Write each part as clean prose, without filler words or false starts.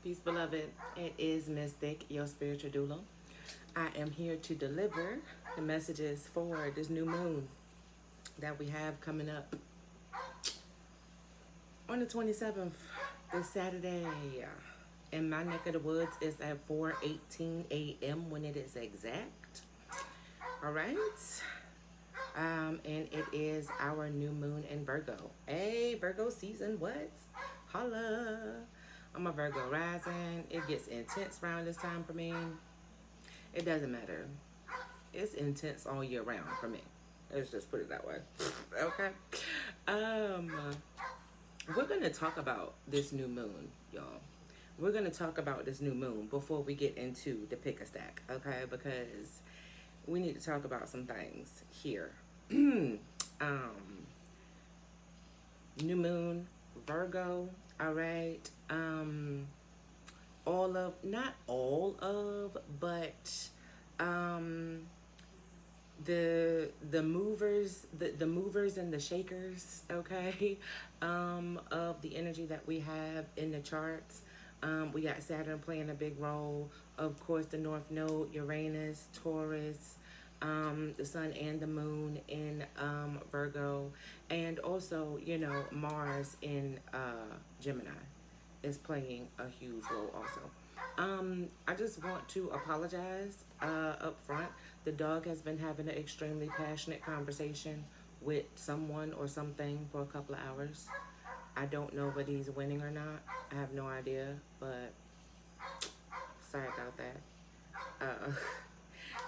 Peace, beloved. It is Mystic, your spiritual doula. I am here to deliver the messages for this new moon that we have coming up on the 27th, this Saturday. In my neck of the woods, it's at 4:18 a.m. when it is exact. All right. And it is our new moon in Virgo. Hey, Virgo season, what? Holla. I'm a Virgo rising. It gets intense around this time for me. It doesn't matter. It's intense all year round for me. Let's just put it that way. Okay. Um, we're gonna talk about this new moon, y'all. We're gonna talk about this new moon before we get into the pick a stack, okay? Because we need to talk about some things here. New moon, Virgo, all right. Not all of, but the movers, the movers and the shakers, okay, of the energy that we have in the charts. We got Saturn playing a big role. Of course, the North Node, Uranus, Taurus, the Sun and the Moon in Virgo, and also, Mars in Gemini is playing a huge role also. I just want to apologize up front. The dog has been having an extremely passionate conversation with someone or something for a couple of hours. I don't know whether he's winning or not. I have no idea, but sorry about that. Uh,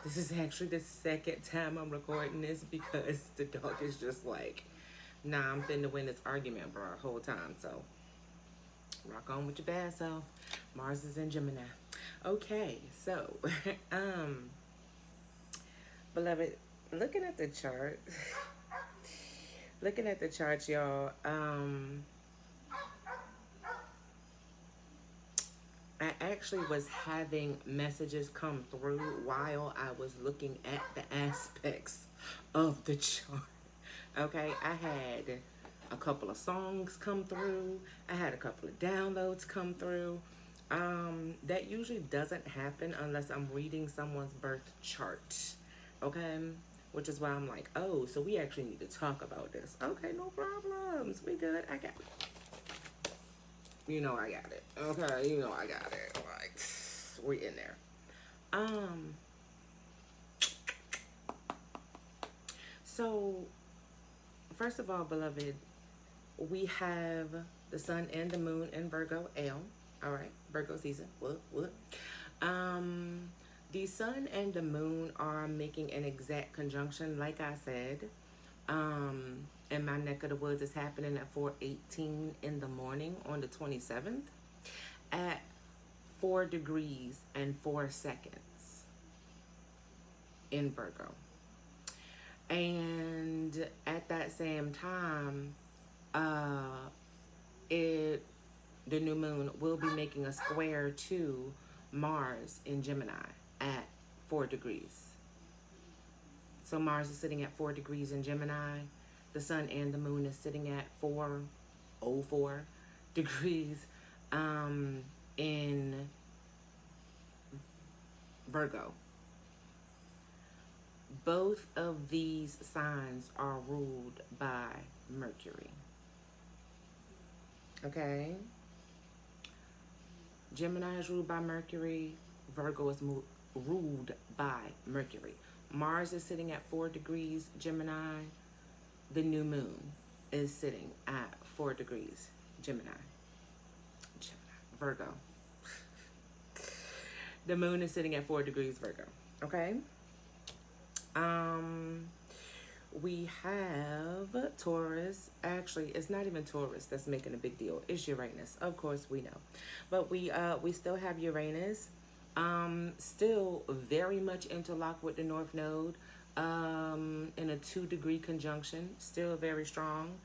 this is actually the second time I'm recording this because the dog is just like, nah, I'm finna win this argument, bro, the whole time. So rock on with your bad self. Mars is in Gemini. Okay, so beloved, looking at the chart, looking at the charts, y'all. I actually was having messages come through while I was looking at the aspects of the chart. Okay, I had a couple of songs come through. I had a couple of downloads come through. That usually doesn't happen unless I'm reading someone's birth chart. Okay, which is why I'm like, oh, so we actually need to talk about this. Okay, no problems. We good. I got it. I got it. Okay, I got it. Like, we're in there. Um, so first of all, beloved, we have the sun and the moon in Virgo L. All right, Virgo season. What? The sun and the moon are making an exact conjunction, like I said. In my neck of the woods, is happening at 4:18 in the morning on the 27th at 4 degrees and 4 seconds in Virgo. And at that same time, it the new moon will be making a square to Mars in Gemini at 4 degrees. So Mars is sitting at 4 degrees in Gemini. The sun and the moon is sitting at 4:04 degrees in Virgo. Both of these signs are ruled by Mercury. Okay? Gemini is ruled by Mercury. Virgo is ruled by Mercury. Mars is sitting at 4 degrees Gemini. The new moon is sitting at 4 degrees Gemini. Virgo. The moon is sitting at 4 degrees Virgo. Okay? We have Taurus. Actually, it's not even Taurus that's making a big deal. It's Uranus. Of course, we know. But we still have Uranus. Still very much interlocked with the North Node. In a 2-degree conjunction. Still very strong.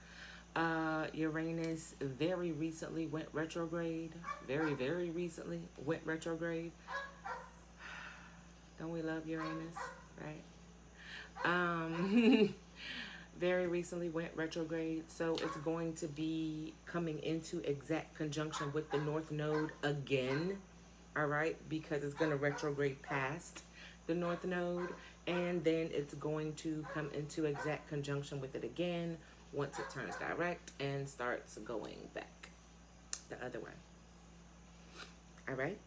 Uranus very recently went retrograde. Very, very recently went retrograde. Don't we love Uranus, right? very recently went retrograde, so it's going to be coming into exact conjunction with the North Node again, all right, because it's going to retrograde past the North Node, and then it's going to come into exact conjunction with it again once it turns direct and starts going back the other way. All right,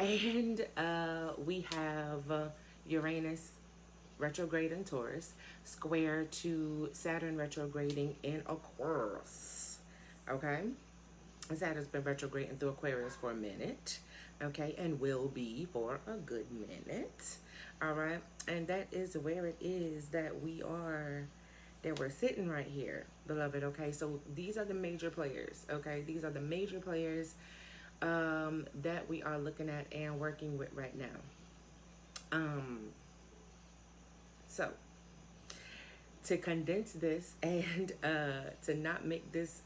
and we have Uranus retrograde in Taurus, square to Saturn retrograding in Aquarius. Okay, Saturn's been retrograding through Aquarius for a minute. Okay, and will be for a good minute. All right, and that is where it is that we are. That we're sitting right here, beloved. Okay, so these are the major players. Okay, these are the major players that we are looking at and working with right now. Um, so to condense this and to not make this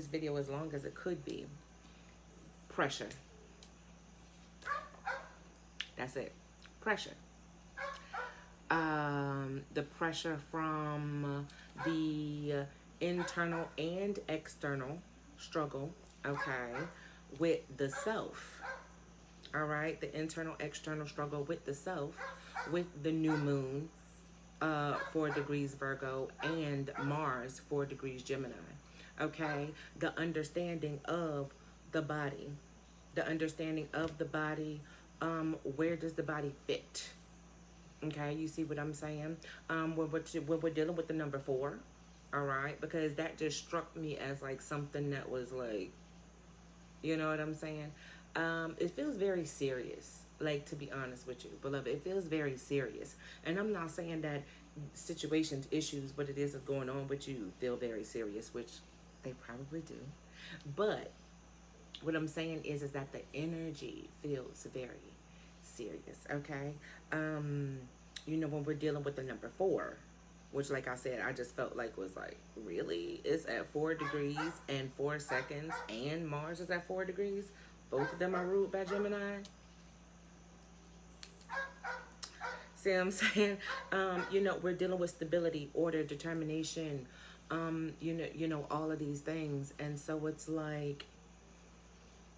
video as long as it could be, pressure. That's it. Pressure. The pressure from the internal and external struggle, okay, with the self. All right, the internal external struggle with the self, with the new moon, 4 degrees Virgo, and Mars, 4 degrees Gemini. Okay, the understanding of the body, the understanding of the body. Where does the body fit? Okay, you see what I'm saying? When we're dealing with the number 4, all right, because that just struck me as like something that was like, you know what I'm saying? It feels very serious, like, to be honest with you, beloved. It feels very serious. And I'm not saying that situations, issues, what it is that's going on with you feel very serious, which they probably do. But what I'm saying is that the energy feels very serious, okay? You know, when we're dealing with the number 4, which, like I said, I just felt like was like, really? It's at 4 degrees and 4 seconds, and Mars is at 4 degrees. Both of them are ruled by Gemini. See what I'm saying? You know, we're dealing with stability, order, determination, you know, all of these things. And so it's like,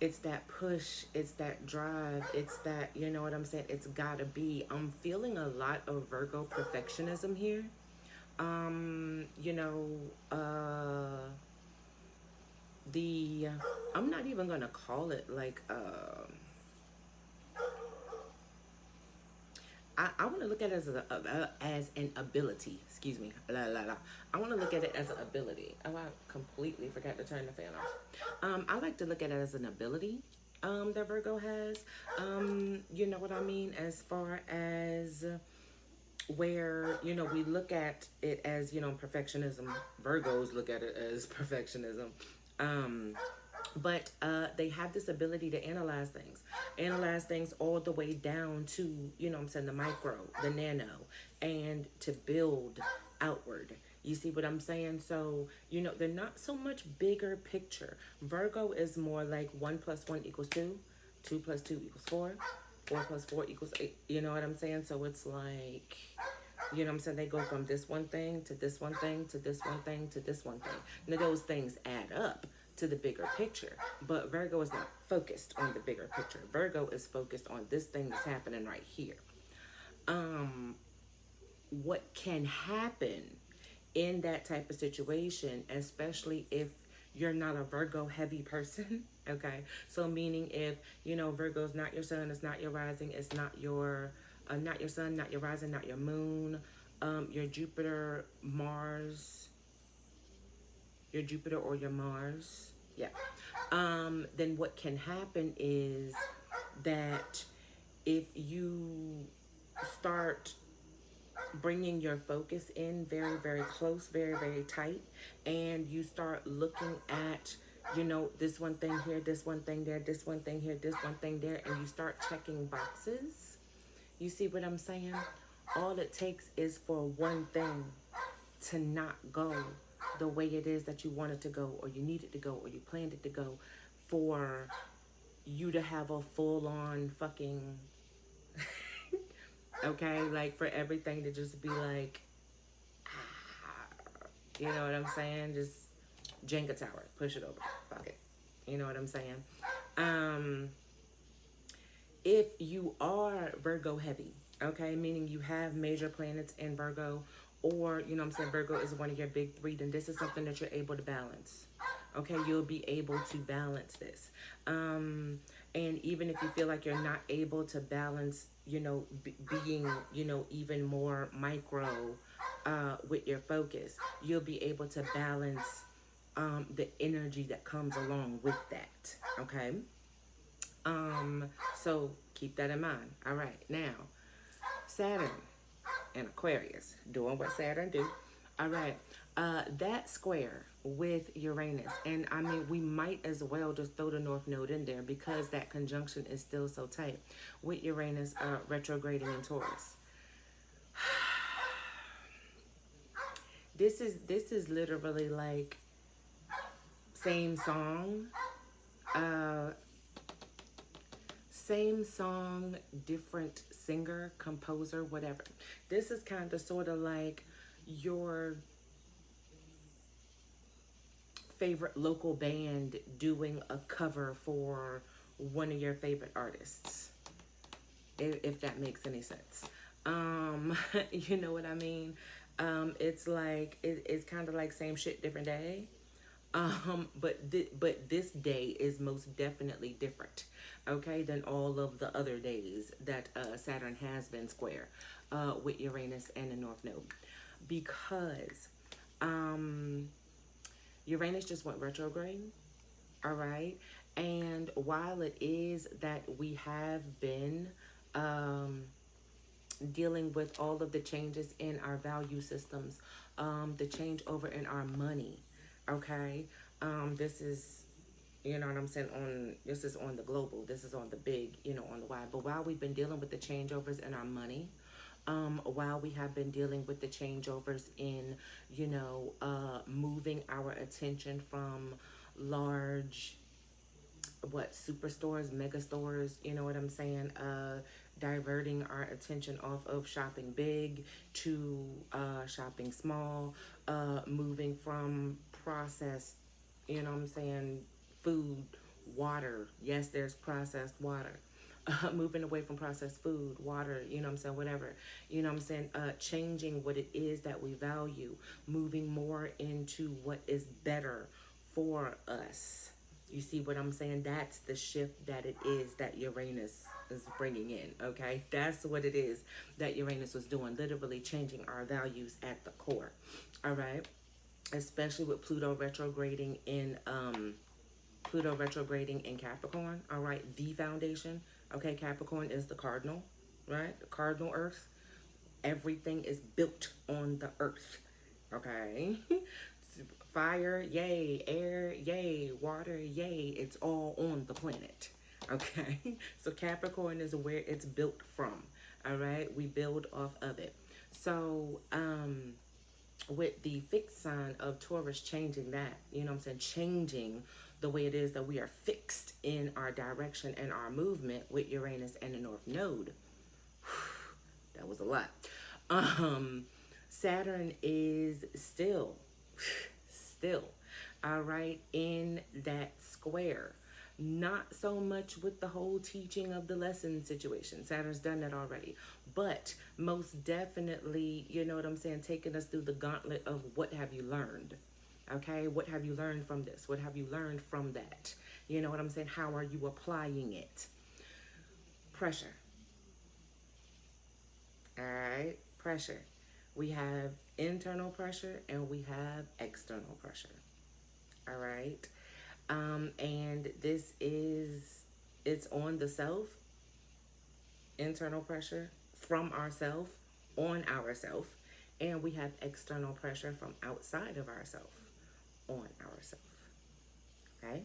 it's that push, it's that drive, it's that, you know what I'm saying? It's gotta be. I'm feeling a lot of Virgo perfectionism here. You know, I'm not even gonna call it like, I want to look at it as an ability. Excuse me. La, la, la. I want to look at it as an ability. Oh, I completely forgot to turn the fan off. I like to look at it as an ability that Virgo has. You know what I mean? As far as where, you know, we look at it as, you know, perfectionism. Virgos look at it as perfectionism. But they have this ability to analyze things all the way down to, you know what I'm saying, the micro, the nano, and to build outward. You see what I'm saying? So, you know, they're not so much bigger picture. Virgo is more like 1 + 1 = 2, 2 + 2 = 4, 4 + 4 = 8. You know what I'm saying? So it's like, you know what I'm saying, they go from this one thing to this one thing to this one thing to this one thing. Now those things add up to the bigger picture, but Virgo is not focused on the bigger picture. Virgo is focused on this thing that's happening right here. What can happen in that type of situation, especially if you're not a Virgo heavy person, okay? So meaning if, you know, Virgo's not your sun, it's not your rising, it's not your sun, not your rising, not your moon, your Jupiter, Mars, your Jupiter or your Mars, yeah. Then what can happen is that if you start bringing your focus in very, very close, very, very tight, and you start looking at, you know, this one thing here, this one thing there, this one thing here, this one thing there, and you start checking boxes. You see what I'm saying? All it takes is for one thing to not go the way it is that you want it to go, or you need it to go, or you planned it to go, for you to have a full-on fucking okay, like for everything to just be like You know what I'm saying? Just Jenga tower, push it over. Fuck it. You know what I'm saying? Um, if you are Virgo heavy, okay, meaning you have major planets in Virgo, or you know what I'm saying, Virgo is one of your big three, then this is something that you're able to balance. Okay, you'll be able to balance this. And even if you feel like you're not able to balance, being, even more micro with your focus, you'll be able to balance the energy that comes along with that. Okay. So keep that in mind. All right. Now, Saturn and Aquarius doing what Saturn do. All right. That square with Uranus, and I mean, we might as well just throw the North Node in there because that conjunction is still so tight with Uranus retrograding in Taurus. This is literally like same song, uh, same song, different singer, composer, whatever. This is kind of sort of like your favorite local band doing a cover for one of your favorite artists, if that makes any sense. You know what I mean? It's like it's kind of like same shit, different day. But this day is most definitely different, okay, than all of the other days that Saturn has been square with Uranus and the North Node, because um, Uranus just went retrograde, all right, and while it is that we have been um, dealing with all of the changes in our value systems, the change over in our money, okay, this is, you know what I'm saying, on this is on the global, this is on the big, on the wide. But while we've been dealing with the changeovers in our money, while we have been dealing with the changeovers in, moving our attention from large, superstores, mega stores, you know what I'm saying, diverting our attention off of shopping big to shopping small, moving from processed, you know what I'm saying, food, water. Yes, there's processed water. Moving away from processed food, water, you know what I'm saying, whatever, you know what I'm saying, changing what it is that we value, moving more into what is better for us. You see what I'm saying? That's the shift that it is that Uranus is bringing in, okay? That's what it is that Uranus was doing, literally changing our values at the core, all right? Especially with Pluto retrograding in Capricorn, all right? The foundation, okay? Capricorn is the cardinal, right? The cardinal earth. Everything is built on the earth, okay? Fire, yay. Air, yay. Water, yay. It's all on the planet, okay? So Capricorn is where it's built from, all right? We build off of it. So, with the fixed sign of Taurus changing that, you know what I'm saying, changing the way it is that we are fixed in our direction and our movement with Uranus and the North Node. That was a lot. Saturn is still, all right, in that square. Not so much with the whole teaching of the lesson situation. Saturn's done that already. But most definitely, you know what I'm saying, taking us through the gauntlet of what have you learned? Okay, what have you learned from this? What have you learned from that? You know what I'm saying? How are you applying it? Pressure. All right, pressure. We have internal pressure and we have external pressure. All right. And it's on the self, internal pressure from ourself on ourself, and we have external pressure from outside of ourself on ourself. Okay?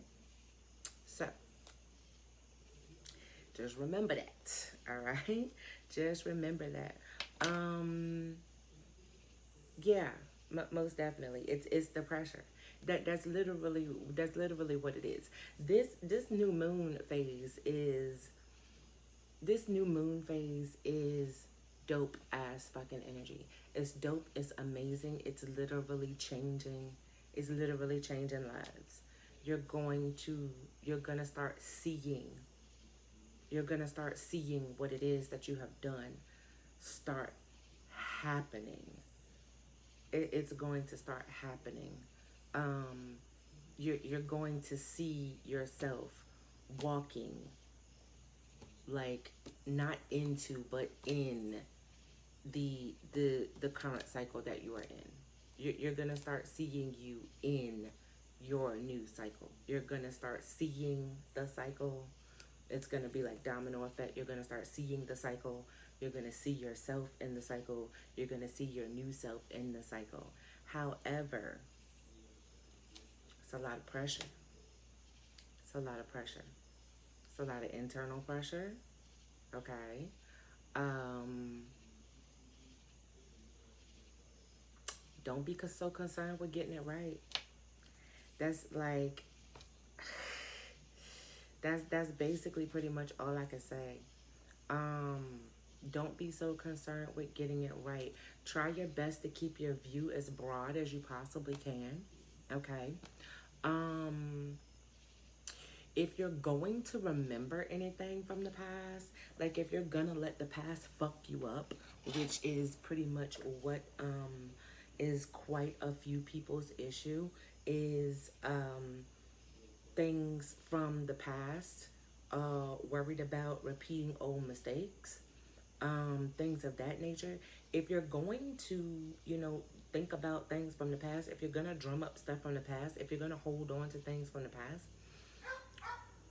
So, just remember that. All right? Just remember that. Yeah, most definitely. It's the pressure. That's literally what it is. This new moon phase is dope ass fucking energy. It's dope. It's amazing. It's literally changing lives. You're going to, you're gonna start seeing. You're gonna start seeing what it is that you have done start happening. It's going to start happening. Um, you're going to see yourself walking like not into but in the current cycle that you are in. You're gonna start seeing you in your new cycle. You're gonna start seeing the cycle. It's gonna be like domino effect. You're gonna start seeing the cycle. You're gonna see yourself in the cycle. You're gonna see your new self in the cycle. However, it's a lot of pressure. It's a lot of pressure. It's a lot of internal pressure. Okay. Um, don't be so concerned with getting it right. That's like that's basically pretty much all I can say. Um, don't be so concerned with getting it right. Try your best to keep your view as broad as you possibly can. Okay. Um, if you're going to remember anything from the past, like if you're gonna let the past fuck you up, which is pretty much what is quite a few people's issue, is things from the past, worried about repeating old mistakes, things of that nature. If you're going to, think about things from the past, if you're gonna drum up stuff from the past, if you're gonna hold on to things from the past,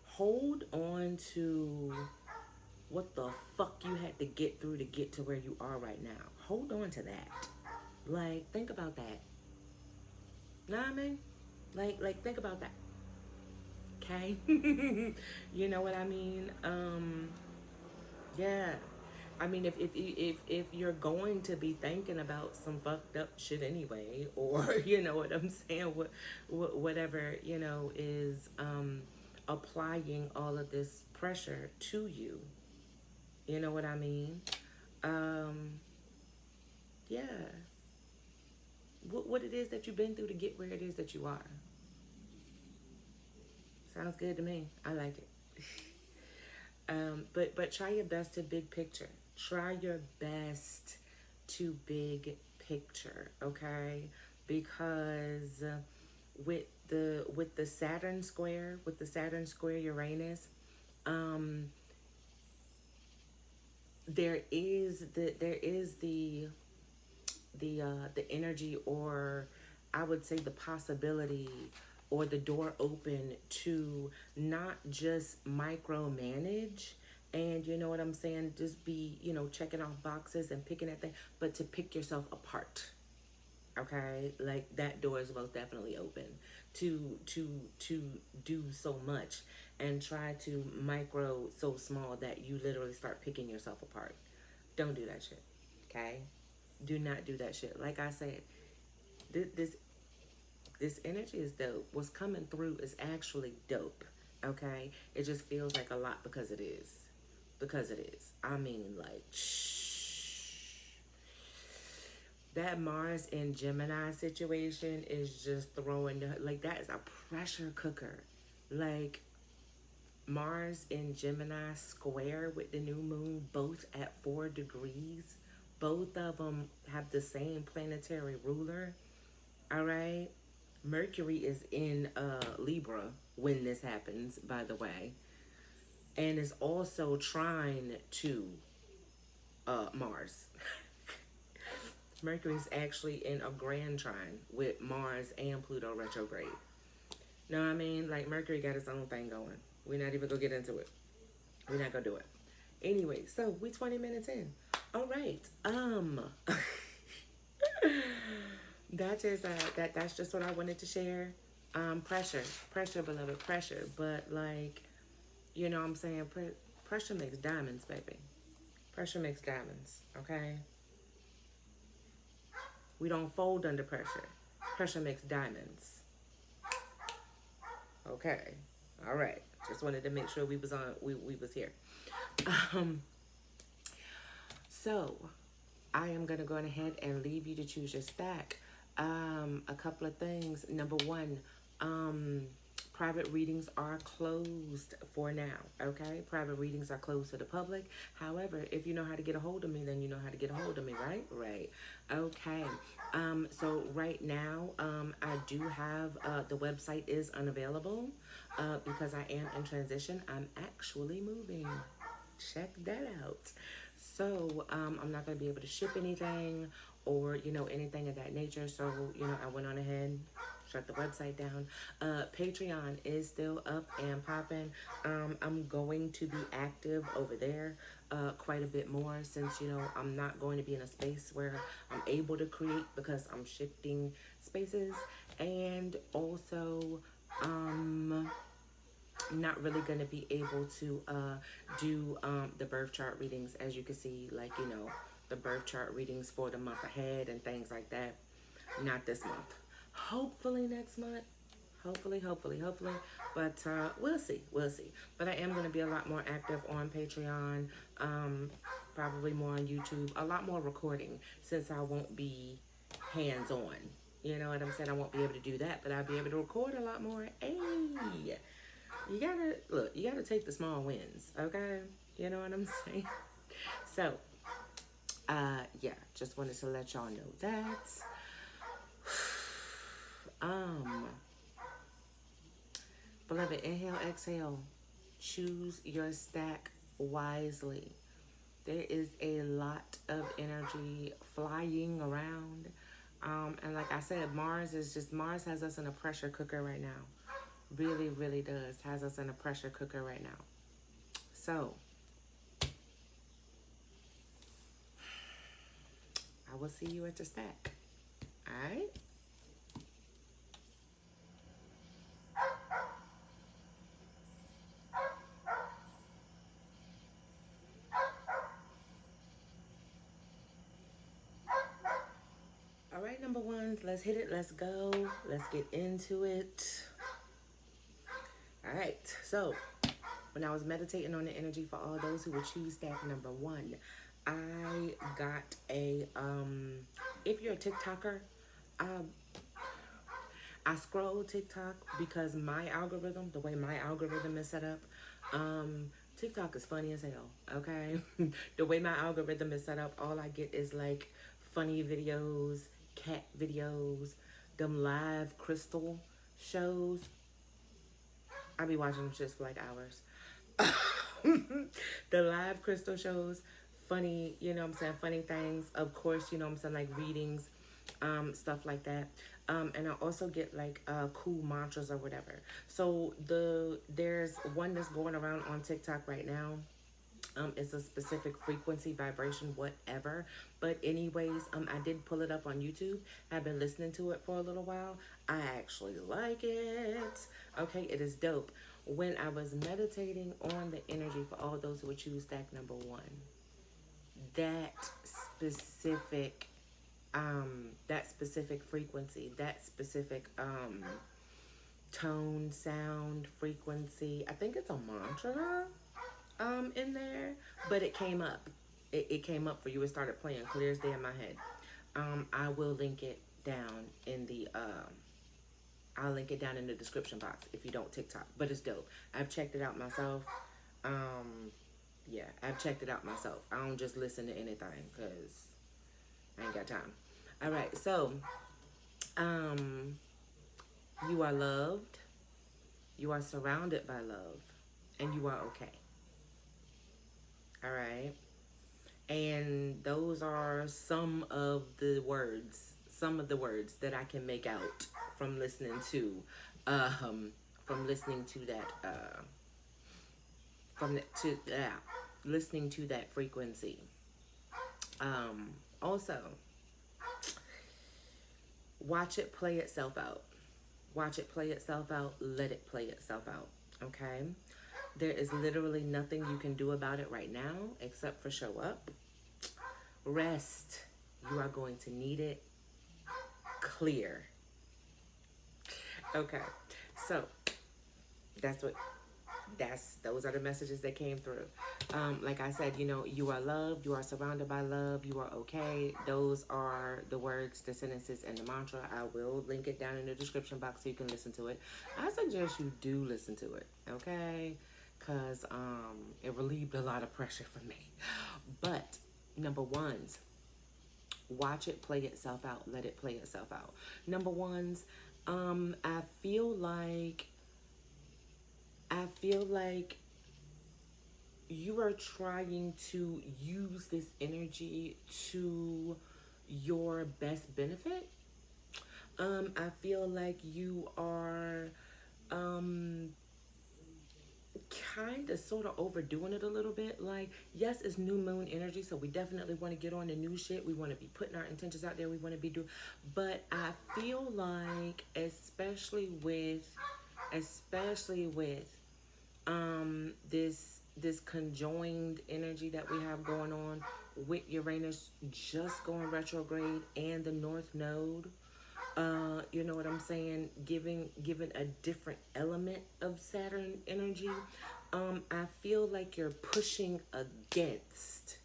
hold on to what the fuck you had to get through to get to where you are right now. Hold on to that. Like, think about that. Know what I mean? Like think about that. Okay? You know what I mean? Yeah. I mean, if you're going to be thinking about some fucked up shit anyway, or you know what I'm saying, whatever is applying all of this pressure to you, you know what I mean? Um, yeah. What it is that you've been through to get where it is that you are. Sounds good to me. I like it. But try your best to big picture. Try your best to big picture, okay? Because with the Saturn square Uranus, um, there is the energy, or I would say the possibility, or the door open to not just micromanage and you know what I'm saying, just be, checking off boxes and picking at things, but to pick yourself apart. Okay? Like that door is most definitely open to do so much and try to micro so small that you literally start picking yourself apart. Don't do that shit. Okay? Do not do that shit. Like I said, this this energy is dope. What's coming through is actually dope. Okay? It just feels like a lot because it is. Because it is. I mean, like, that Mars in Gemini situation is just throwing, like, that is a pressure cooker. Like, Mars in Gemini square with the new moon, both at 4 degrees. Both of them have the same planetary ruler. All right? Mercury is in Libra when this happens, by the way. And is also trine to Mars. Mercury is actually in a grand trine with Mars and Pluto retrograde. Know what I mean? Like, Mercury got its own thing going. We're not even going to get into it. We're not going to do it. Anyway, so we 20 minutes in. All right. That is that's just what I wanted to share. Pressure, beloved, pressure. But like, you know what I'm saying, pressure makes diamonds, baby. Pressure makes diamonds. Okay. We don't fold under pressure. Pressure makes diamonds. Okay. All right. Just wanted to make sure we was on. We was here. So I am going to go ahead and leave you to choose your stack. A couple of things. Number one, private readings are closed for now. Okay, private readings are closed to the public. However, if you know how to get a hold of me, then you know how to get a hold of me, right? Right. Okay. So right now, I do have the website is unavailable because I am in transition. I'm actually moving. Check that out. So I'm not going to be able to ship anything or, anything of that nature. So, I went on ahead, shut the website down. Patreon is still up and popping. I'm going to be active over there quite a bit more since, I'm not going to be in a space where I'm able to create because I'm shifting spaces. And also, not really going to be able to do the birth chart readings, as you can see, like, the birth chart readings for the month ahead and things like that. Not this month. Hopefully next month. Hopefully. But we'll see. But I am going to be a lot more active on Patreon, probably more on YouTube, a lot more recording since I won't be hands-on. You know what I'm saying? I won't be able to do that, but I'll be able to record a lot more. Hey! You gotta take the small wins, okay? You know what I'm saying? So, yeah, just wanted to let y'all know that. Beloved, inhale, exhale. Choose your stack wisely. There is a lot of energy flying around. And like I said, Mars has us in a pressure cooker right now. Really, really does. Has us in a pressure cooker right now. So, I will see you at your stack. Alright? Alright, number ones, let's hit it. Let's go. Let's get into it. Alright, so when I was meditating on the energy for all those who would choose stack number one, I got if you're a TikToker, I scroll TikTok because my algorithm, the way my algorithm is set up, TikTok is funny as hell, okay? The way my algorithm is set up, all I get is like funny videos, cat videos, them live crystal shows. I be watching them shits for like hours. The live crystal shows, funny, funny things. Of course, like readings, stuff like that. And I also get like cool mantras or whatever. So there's one that's going around on TikTok right now. It's a specific frequency, vibration, whatever. But anyways, I did pull it up on YouTube. I've been listening to it for a little while. I actually like it. Okay, it is dope. When I was meditating on the energy for all those who would choose stack number one, that specific frequency, that specific tone, sound, frequency, I think it's a mantra in there, but it came up. It came up for you. It started playing clear as day in my head. I will link it down in the I'll link it down in the description box if you don't TikTok. But it's dope. I've checked it out myself. Yeah, I've checked it out myself. I don't just listen to anything because I ain't got time. All right, so you are loved. You are surrounded by love, and you are okay. All right. And those are some of the words that I can make out from listening to listening to that frequency. Also, watch it play itself out. Watch it play itself out. Let it play itself out. Okay? There is literally nothing you can do about it right now except for show up. Rest. You are going to need it. Clear. Okay. So, that's what Those are the messages that came through. Like I said, you are loved, you are surrounded by love, you are okay. Those are the words, the sentences, and the mantra. I will link it down in the description box so you can listen to it. I suggest you do listen to it, okay? Because it relieved a lot of pressure for me. But number ones, watch it play itself out. Let it play itself out. Number ones, I feel like you are trying to use this energy to your best benefit. I feel like you are kind of sort of overdoing it a little bit. Like, yes, it's new moon energy, so we definitely want to get on the new shit. We want to be putting our intentions out there. We want to be doing, but I feel like, especially with this conjoined energy that we have going on with Uranus just going retrograde and the North Node. You know what I'm saying? Giving a different element of Saturn energy. I feel like you're pushing against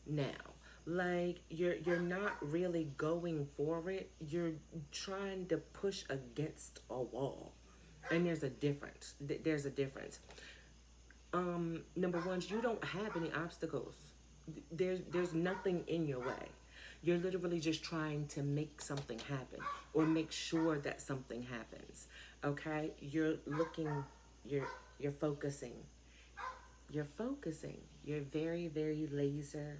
now. Like you're not really going for it. You're trying to push against a wall. And there's a difference. There's a difference. Number one, you don't have any obstacles. There's nothing in your way. You're literally just trying to make something happen or make sure that something happens. Okay? You're focusing. You're focusing. You're very, very laser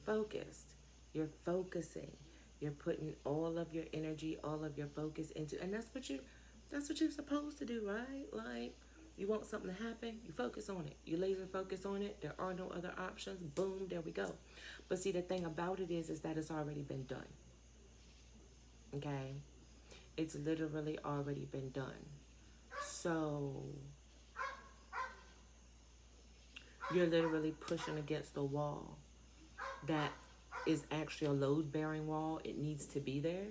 focused. You're focusing. You're putting all of your energy, all of your focus into, and that's what you're supposed to do, right? Like, you want something to happen, you focus on it. You laser focus on it. There are no other options. Boom, there we go. But see, the thing about it is that it's already been done. Okay? It's literally already been done. So, you're literally pushing against the wall that is actually a load-bearing wall. It needs to be there.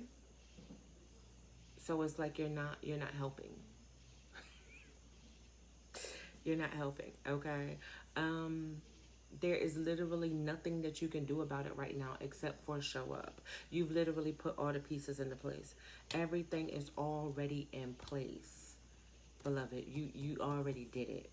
So it's like you're not helping. You're not helping, okay? There is literally nothing that you can do about it right now except for show up. You've literally put all the pieces into place. Everything is already in place, beloved. You already did it.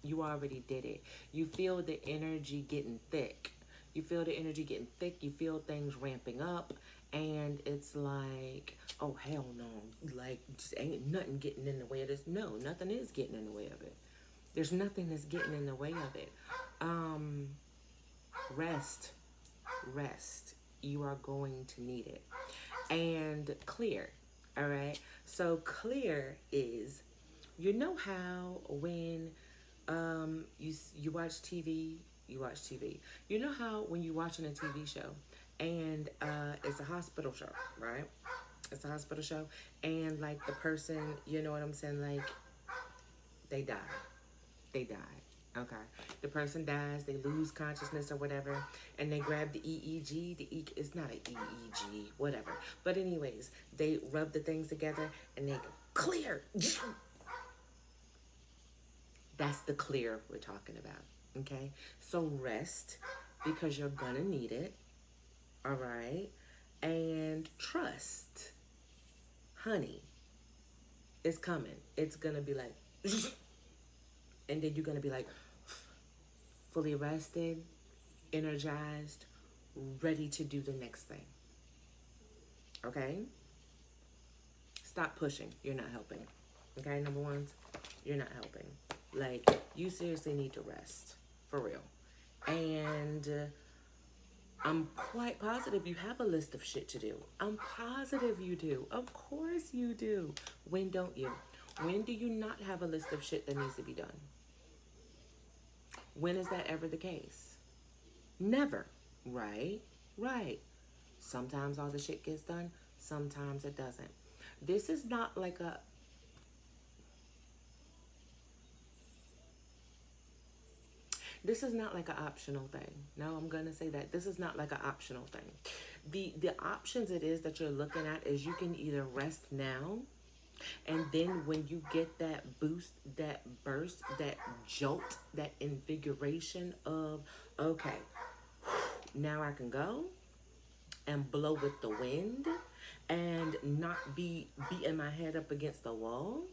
You already did it. You feel the energy getting thick. You feel the energy getting thick. You feel things ramping up. And it's like, oh, hell no. Like, just ain't nothing getting in the way of this. No, nothing is getting in the way of it. There's nothing that's getting in the way of it. Rest. You are going to need it. And clear. All right. So clear is, you know how when you watch TV, you know how when you're watching a TV show and it's a hospital show, right? It's a hospital show, and like the person, you know what I'm saying, like they die. Okay. The person dies, they lose consciousness or whatever, and they grab the EEG. It's not an EEG, whatever. But anyways, they rub the things together and they go, clear. That's the clear we're talking about. Okay? So rest, because you're gonna need it. All right? And trust. Honey, it's coming. It's gonna be like and then you're going to be like fully rested, energized, ready to do the next thing. Okay? Stop pushing. You're not helping. Okay, number ones, you're not helping. Like, you seriously need to rest. For real. And I'm quite positive you have a list of shit to do. I'm positive you do. Of course you do. When don't you? When do you not have a list of shit that needs to be done? When is that ever the case? Never. Right? Sometimes all the shit gets done. Sometimes it doesn't. This is not like a... This is not like an optional thing. No, I'm going to say that. This is not like an optional thing. The options it is that you're looking at is you can either rest now And then when you get that boost, that burst, that jolt, that invigoration of, okay, now I can go and blow with the wind and not be beating my head up against the wall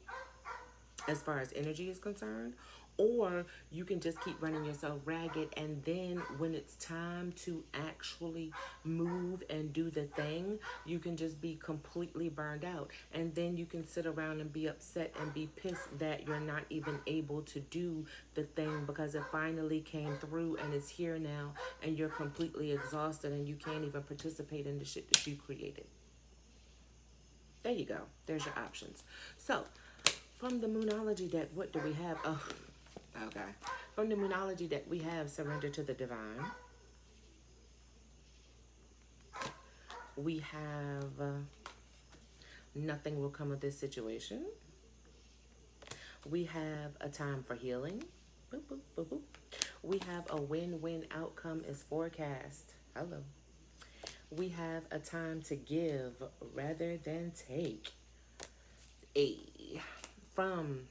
as far as energy is concerned, or you can just keep running yourself ragged, and then when it's time to actually move and do the thing, you can just be completely burned out, and then you can sit around and be upset and be pissed that you're not even able to do the thing because it finally came through and it's here now, and you're completely exhausted and you can't even participate in the shit that you created. There you go. There's your options. So, from the Moonology deck, what do we have? Oh, okay. From the Moonology deck, we have Surrender to the Divine. We have Nothing Will Come of This Situation. We have A Time for Healing. Boop, boop, boop, boop. We have A Win-Win Outcome is Forecast. Hello. We have A Time to Give Rather Than Take. From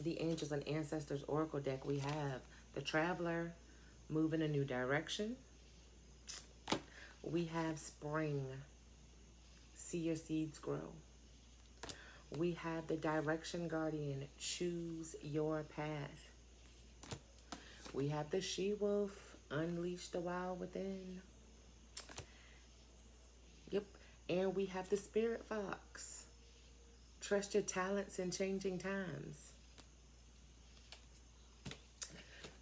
the Angels and Ancestors Oracle deck, we have the Traveler, Move in a New Direction. We have Spring, See Your Seeds Grow. We have the Direction Guardian, Choose Your Path. We have the She-Wolf, Unleash the Wild Within. Yep. And we have the Spirit Fox, Trust Your Talents in Changing Times.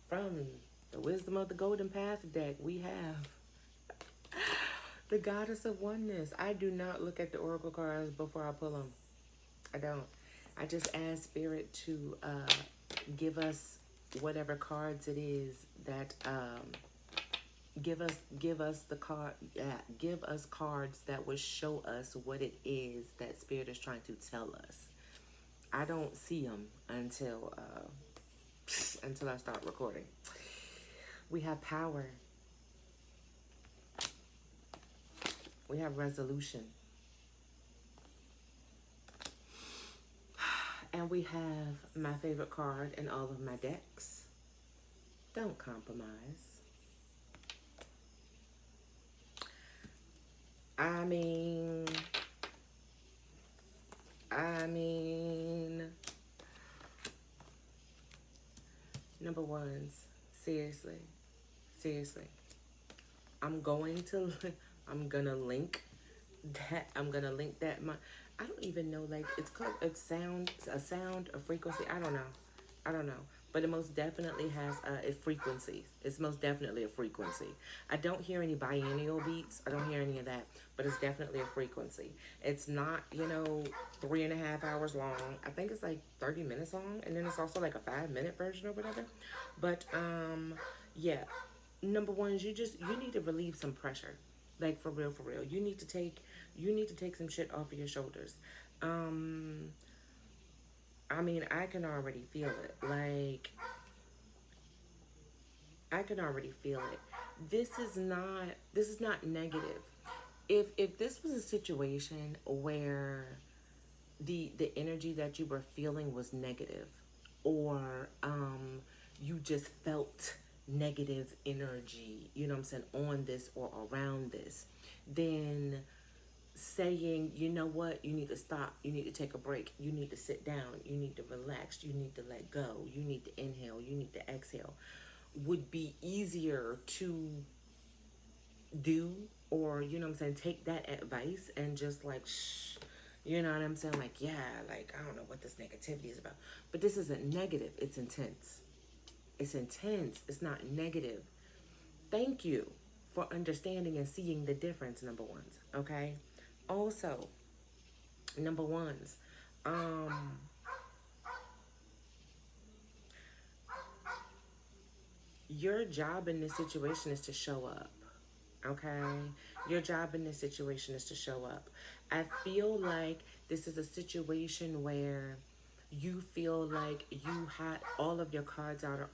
From the Wisdom of the Golden Path deck, we have the Goddess of Oneness. I do not look at the Oracle cards before I pull them. I don't. I just ask Spirit to give us whatever cards it is that give us the card. Yeah, give us cards that will show us what it is that Spirit is trying to tell us. I don't see them until I start recording. We have Power. We have Resolution. And we have my favorite card in all of my decks. Don't compromise. I mean, number ones, seriously. I'm gonna link that. I don't even know, like, it's called a sound, a frequency. I don't know. But it most definitely has a frequency. It's most definitely a frequency. I don't hear any biennial beats. I don't hear any of that. But it's definitely a frequency. It's not, 3.5 hours long. I think it's like 30 minutes long. And then it's also like a 5-minute version or whatever. But, yeah. Number one is you need to relieve some pressure. Like, for real. You need to take some shit off of your shoulders. I can already feel it. Like, I can already feel it. This is not negative. If this was a situation where the energy that you were feeling was negative, or you just felt negative energy, you know what I'm saying, on this or around this, then saying, you know what, you need to stop, you need to take a break, you need to sit down, you need to relax, you need to let go, you need to inhale, you need to exhale, would be easier to do, or, you know what I'm saying, take that advice and just like, shh, you know what I'm saying, like, yeah, like, I don't know what this negativity is about. But this isn't negative, it's intense. It's intense, it's not negative. Thank you for understanding and seeing the difference, number ones, okay? Also, number ones, your job in this situation is to show up, okay? Your job in this situation is to show up. I feel like this is a situation where you feel like you had all of your cards out,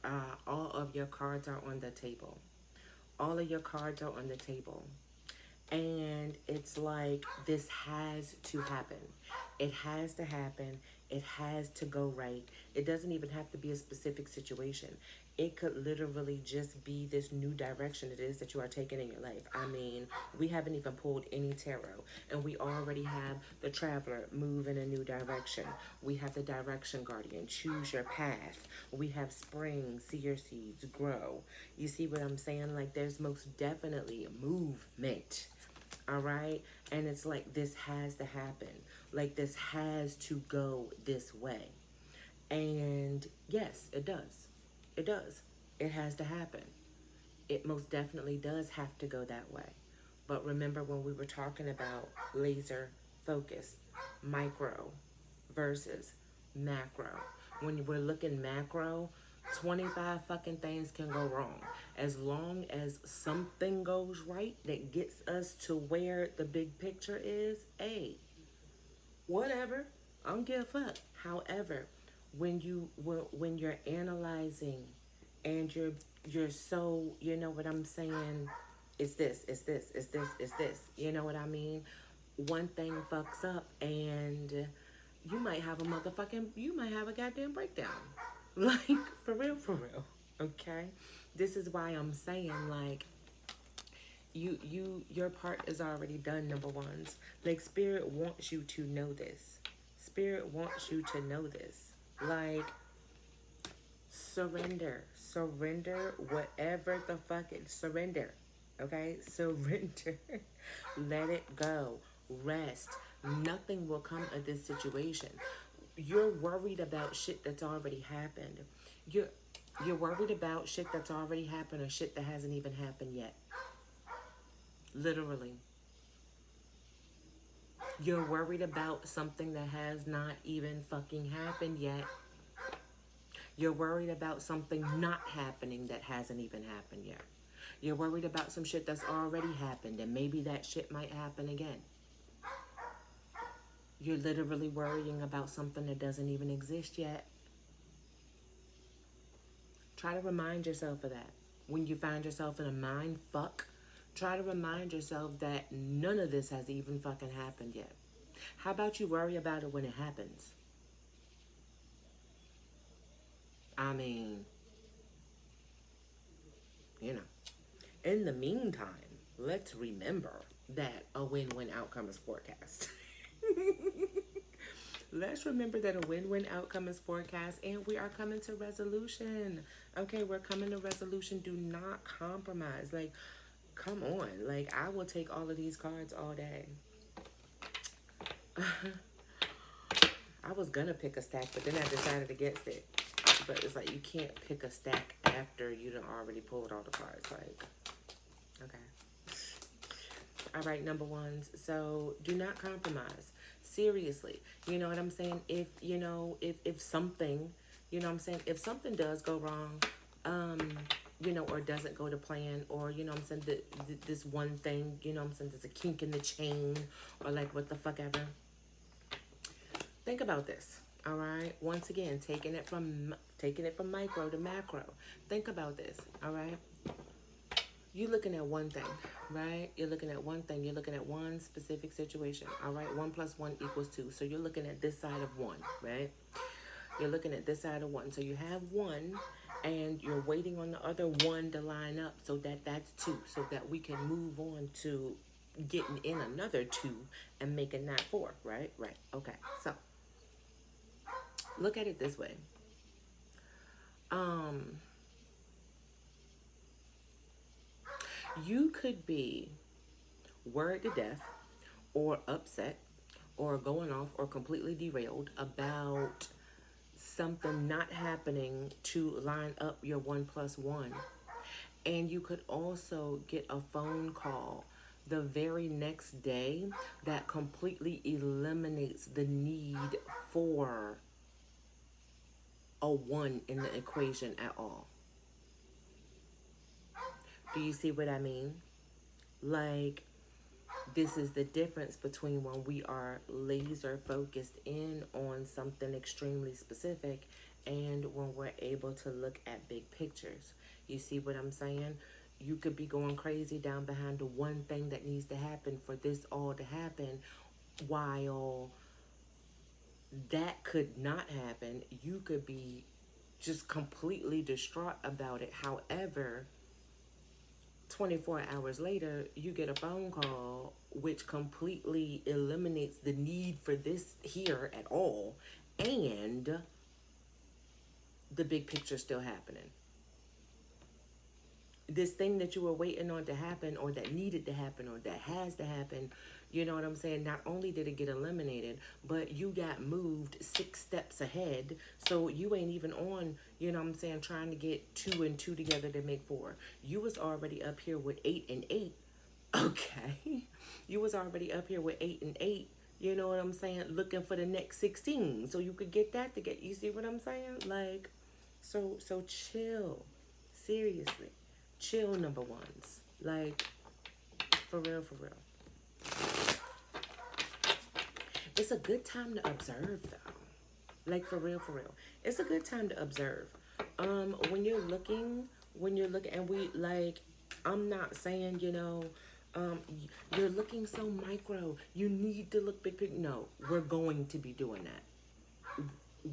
all of your cards are on the table. All of your cards are on the table. And it's like, this has to happen. It has to happen. It has to go right. It doesn't even have to be a specific situation. It could literally just be this new direction it is that you are taking in your life. I mean, we haven't even pulled any tarot, and we already have the Traveler, move in a new direction. We have the Direction Guardian, choose your path. We have Spring, see your seeds grow. You see what I'm saying? Like, there's most definitely movement. All right. And it's like, this has to happen. Like, this has to go this way. And yes, it does. It does. It has to happen. It most definitely does have to go that way. But remember when we were talking about laser focus, micro versus macro. When we're looking macro, 25 fucking things can go wrong. As long as something goes right that gets us to where the big picture is, hey, whatever. I don't give a fuck. However, when you're analyzing and you're so, you know what I'm saying, it's this. You know what I mean? One thing fucks up and you might have a goddamn breakdown. Like, for real, for real. Okay? This is why I'm saying, like, your part is already done, number ones. Like, spirit wants you to know this. Spirit wants you to know this. Like, surrender whatever the fuck it, surrender. Okay? Surrender. Let it go. Rest. Nothing will come of this situation. You're worried about shit that's already happened. You're worried about shit that's already happened or shit that hasn't even happened yet. Literally. You're worried about something that has not even fucking happened yet. You're worried about something not happening that hasn't even happened yet. You're worried about some shit that's already happened and maybe that shit might happen again. You're literally worrying about something that doesn't even exist yet. Try to remind yourself of that. When you find yourself in a mind fuck, try to remind yourself that none of this has even fucking happened yet. How about you worry about it when it happens? I mean, you know. In the meantime, let's remember that a win-win outcome is forecast. Let's remember that a win-win outcome is forecast, and we are coming to resolution. Okay, we're coming to resolution. Do not compromise. Like, come on. Like, I will take all of these cards all day. I was gonna pick a stack, but then I decided against it. But it's like, you can't pick a stack after you done already pulled all the cards. Like, okay. All right, number ones. So do not compromise. Seriously. You know what I'm saying? If something, you know what I'm saying? If something does go wrong, or doesn't go to plan, or, you know what I'm saying, this one thing, you know what I'm saying, there's a kink in the chain, or like what the fuck ever. Think about this, all right? Once again, taking it from micro to macro. Think about this, all right? You're looking at one thing, right? You're looking at one thing. You're looking at one specific situation, all right? 1 + 1 = 2. So you're looking at this side of one, right? You're looking at this side of one. So you have one, and you're waiting on the other one to line up so that that's 2, so that we can move on to getting in another 2 and making that 4, right? Right. Okay. So look at it this way. You could be worried to death or upset or going off or completely derailed about something not happening to line up your 1 + 1. And you could also get a phone call the very next day that completely eliminates the need for a 1 in the equation at all. Do you see what I mean? Like, this is the difference between when we are laser focused in on something extremely specific and when we're able to look at big pictures. You see what I'm saying? You could be going crazy down behind the one thing that needs to happen for this all to happen, while that could not happen. You could be just completely distraught about it. However, 24 hours later, you get a phone call which completely eliminates the need for this here at all, and the big picture still happening. This thing that you were waiting on to happen, or that needed to happen, or that has to happen, you know what I'm saying? Not only did it get eliminated, but you got moved 6 steps ahead. So you ain't even on, you know what I'm saying, trying to get 2 and 2 together to make 4. You was already up here with 8 and 8. Okay. You was already up here with 8 and 8. You know what I'm saying? Looking for the next 16. So you could get that to get, you see what I'm saying? Like, so chill. Seriously. Chill, number ones. Like, for real, for real. It's a good time to observe, though. Like, for real, for real. It's a good time to observe. When you're looking, and we, like, I'm not saying, you know, you're looking so micro. You need to look big picture. No, we're going to be doing that.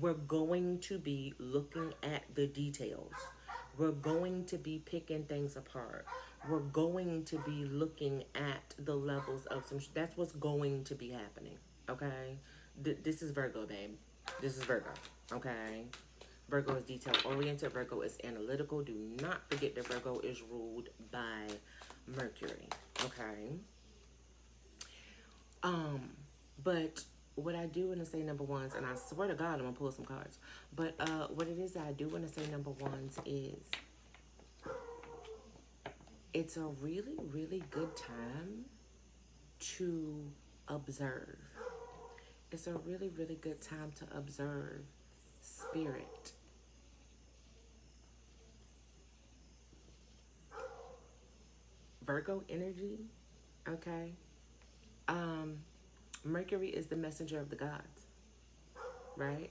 We're going to be looking at the details. We're going to be picking things apart. We're going to be looking at the levels of some. That's what's going to be happening. Okay? This is Virgo, babe. This is Virgo. Okay? Virgo is detail oriented. Virgo is analytical. Do not forget that Virgo is ruled by Mercury. Okay? But what I do want to say, number ones, and I swear to God, I'm gonna pull some cards. But what it is that I do want to say, number ones, is it's a really, really good time to observe. It's a really, really good time to observe spirit. Virgo energy, okay? Mercury is the messenger of the gods, right?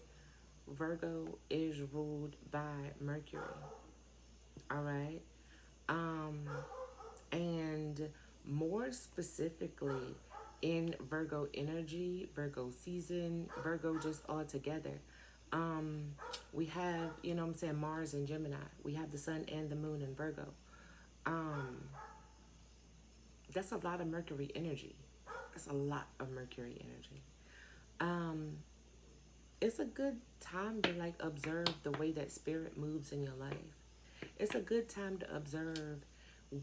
Virgo is ruled by Mercury, all right? And more specifically, in Virgo energy, Virgo season, Virgo just all together, we have, you know what I'm saying, Mars and Gemini. We have the sun and the moon in Virgo. That's a lot of Mercury energy. That's a lot of Mercury energy. It's a good time to, like, observe the way that spirit moves in your life. It's a good time to observe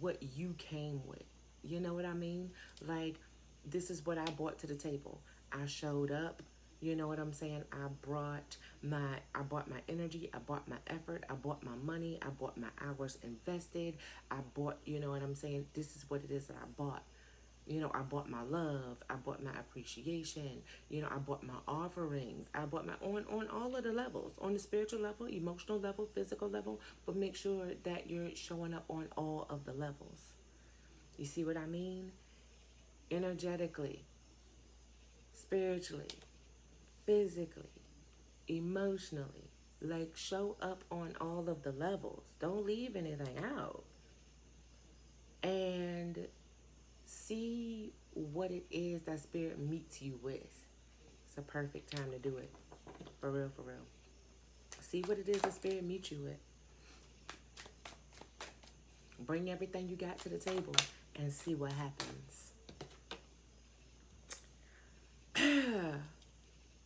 what you came with. You know what I mean? Like, this is what I brought to the table. I showed up. You know what I'm saying? I brought my energy. I brought my effort. I brought my money. I brought my hours invested. I bought, you know what I'm saying? This is what it is that I bought. You know, I bought my love. I bought my appreciation. You know, I bought my offerings. I bought my, on all of the levels, on the spiritual level, emotional level, physical level, but make sure that you're showing up on all of the levels. You see what I mean? Energetically, spiritually, physically, emotionally. Like, show up on all of the levels. Don't leave anything out. And see what it is that spirit meets you with. It's a perfect time to do it. For real, for real. See what it is that spirit meets you with. Bring everything you got to the table and see what happens.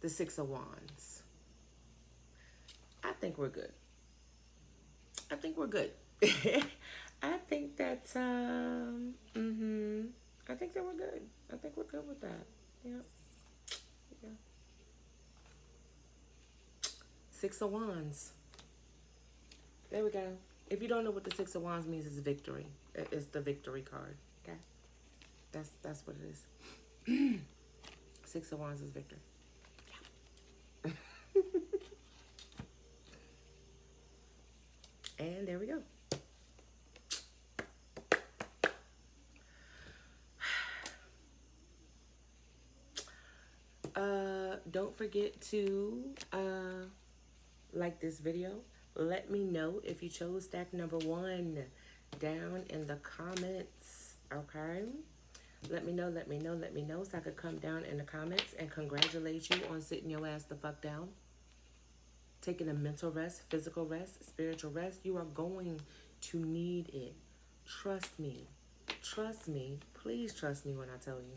The Six of Wands. I think we're good. I think we're good. I think that's, I think that we're good. I think we're good with that. Yeah. Yeah. Six of Wands. There we go. If you don't know what the Six of Wands means, it's victory. It's the victory card. Okay? That's what it is. Six of Wands is victory. Yeah. And there we go. Don't forget to like this video. Let me know if you chose stack number 1. down in the comments, okay? Let me know, let me know, let me know so I could come down in the comments and congratulate you on sitting your ass the fuck down. Taking a mental rest, physical rest, spiritual rest. You are going to need it. Trust me. Trust me. Please trust me when I tell you.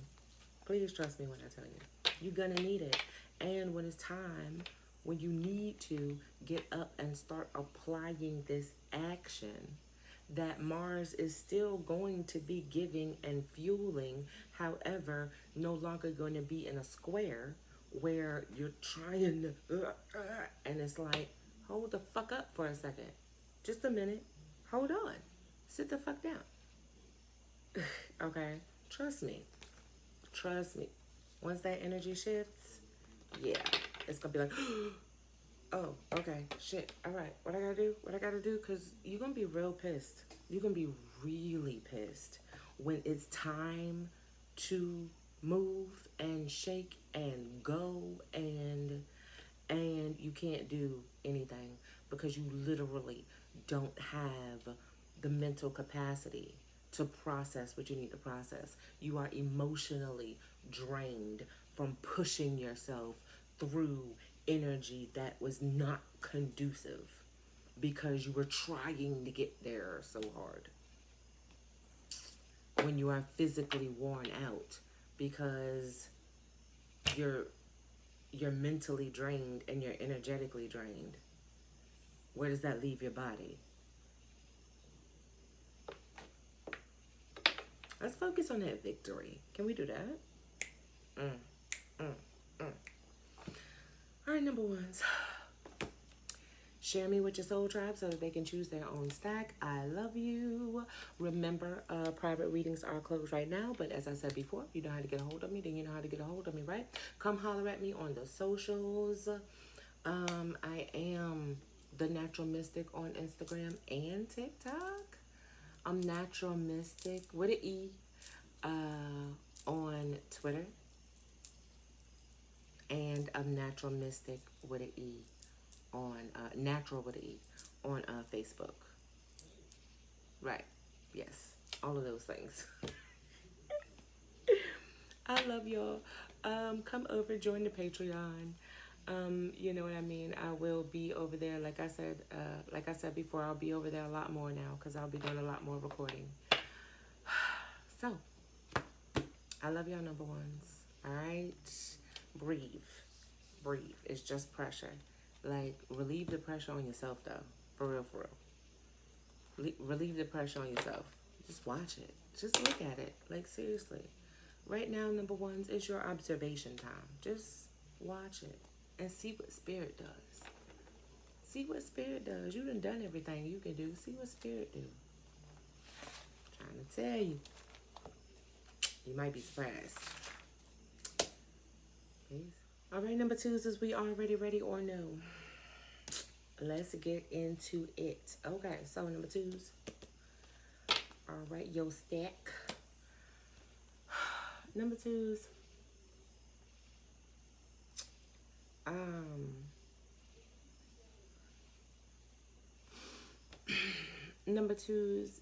Please trust me when I tell you. You're gonna need it. And when it's time, when you need to get up and start applying this action, that Mars is still going to be giving and fueling, however, no longer going to be in a square where you're trying to, and it's like, hold the fuck up for a second. Just a minute. Hold on. Sit the fuck down. Okay? Trust me. Trust me. Once that energy shifts, yeah, it's going to be like, oh, okay, shit. All right, what I gotta do? What I gotta do? Because you're gonna be real pissed. You're gonna be really pissed when it's time to move and shake and go and you can't do anything because you literally don't have the mental capacity to process what you need to process. You are emotionally drained from pushing yourself through energy that was not conducive because you were trying to get there so hard. When you are physically worn out because you're you're mentally drained and you're energetically drained, where does that leave your body? Let's focus on that victory. Can we do that? Mm, mm, mm. All right, number ones. Share me with your soul tribe so that they can choose their own stack. I love you. Remember, private readings are closed right now, but as I said before, you know how to get a hold of me, then you know how to get a hold of me, right? Come holler at me on the socials. I am the Natural Mystic on Instagram and TikTok. I'm Natural Mystic with an E on Twitter. And I'm Natural Mystic with an E on Natural with an E on Facebook. Right. Yes. All of those things. I love y'all. Come over, join the Patreon. You know what I mean? I will be over there. Like I said before, I'll be over there a lot more now because I'll be doing a lot more recording. So, I love y'all, number ones. All right? Breathe. Breathe. It's just pressure. Like, relieve the pressure on yourself, though. For real, for real. Relieve the pressure on yourself. Just watch it. Just look at it. Like, seriously. Right now, number ones, it's your observation time. Just watch it and see what spirit does. See what spirit does. You done everything you can do. See what spirit do. Trying to tell you. You might be surprised. Peace. All right, number twos, is we already ready or no? Let's get into it. Okay, so number twos. All right, your stack. Number twos. Number twos.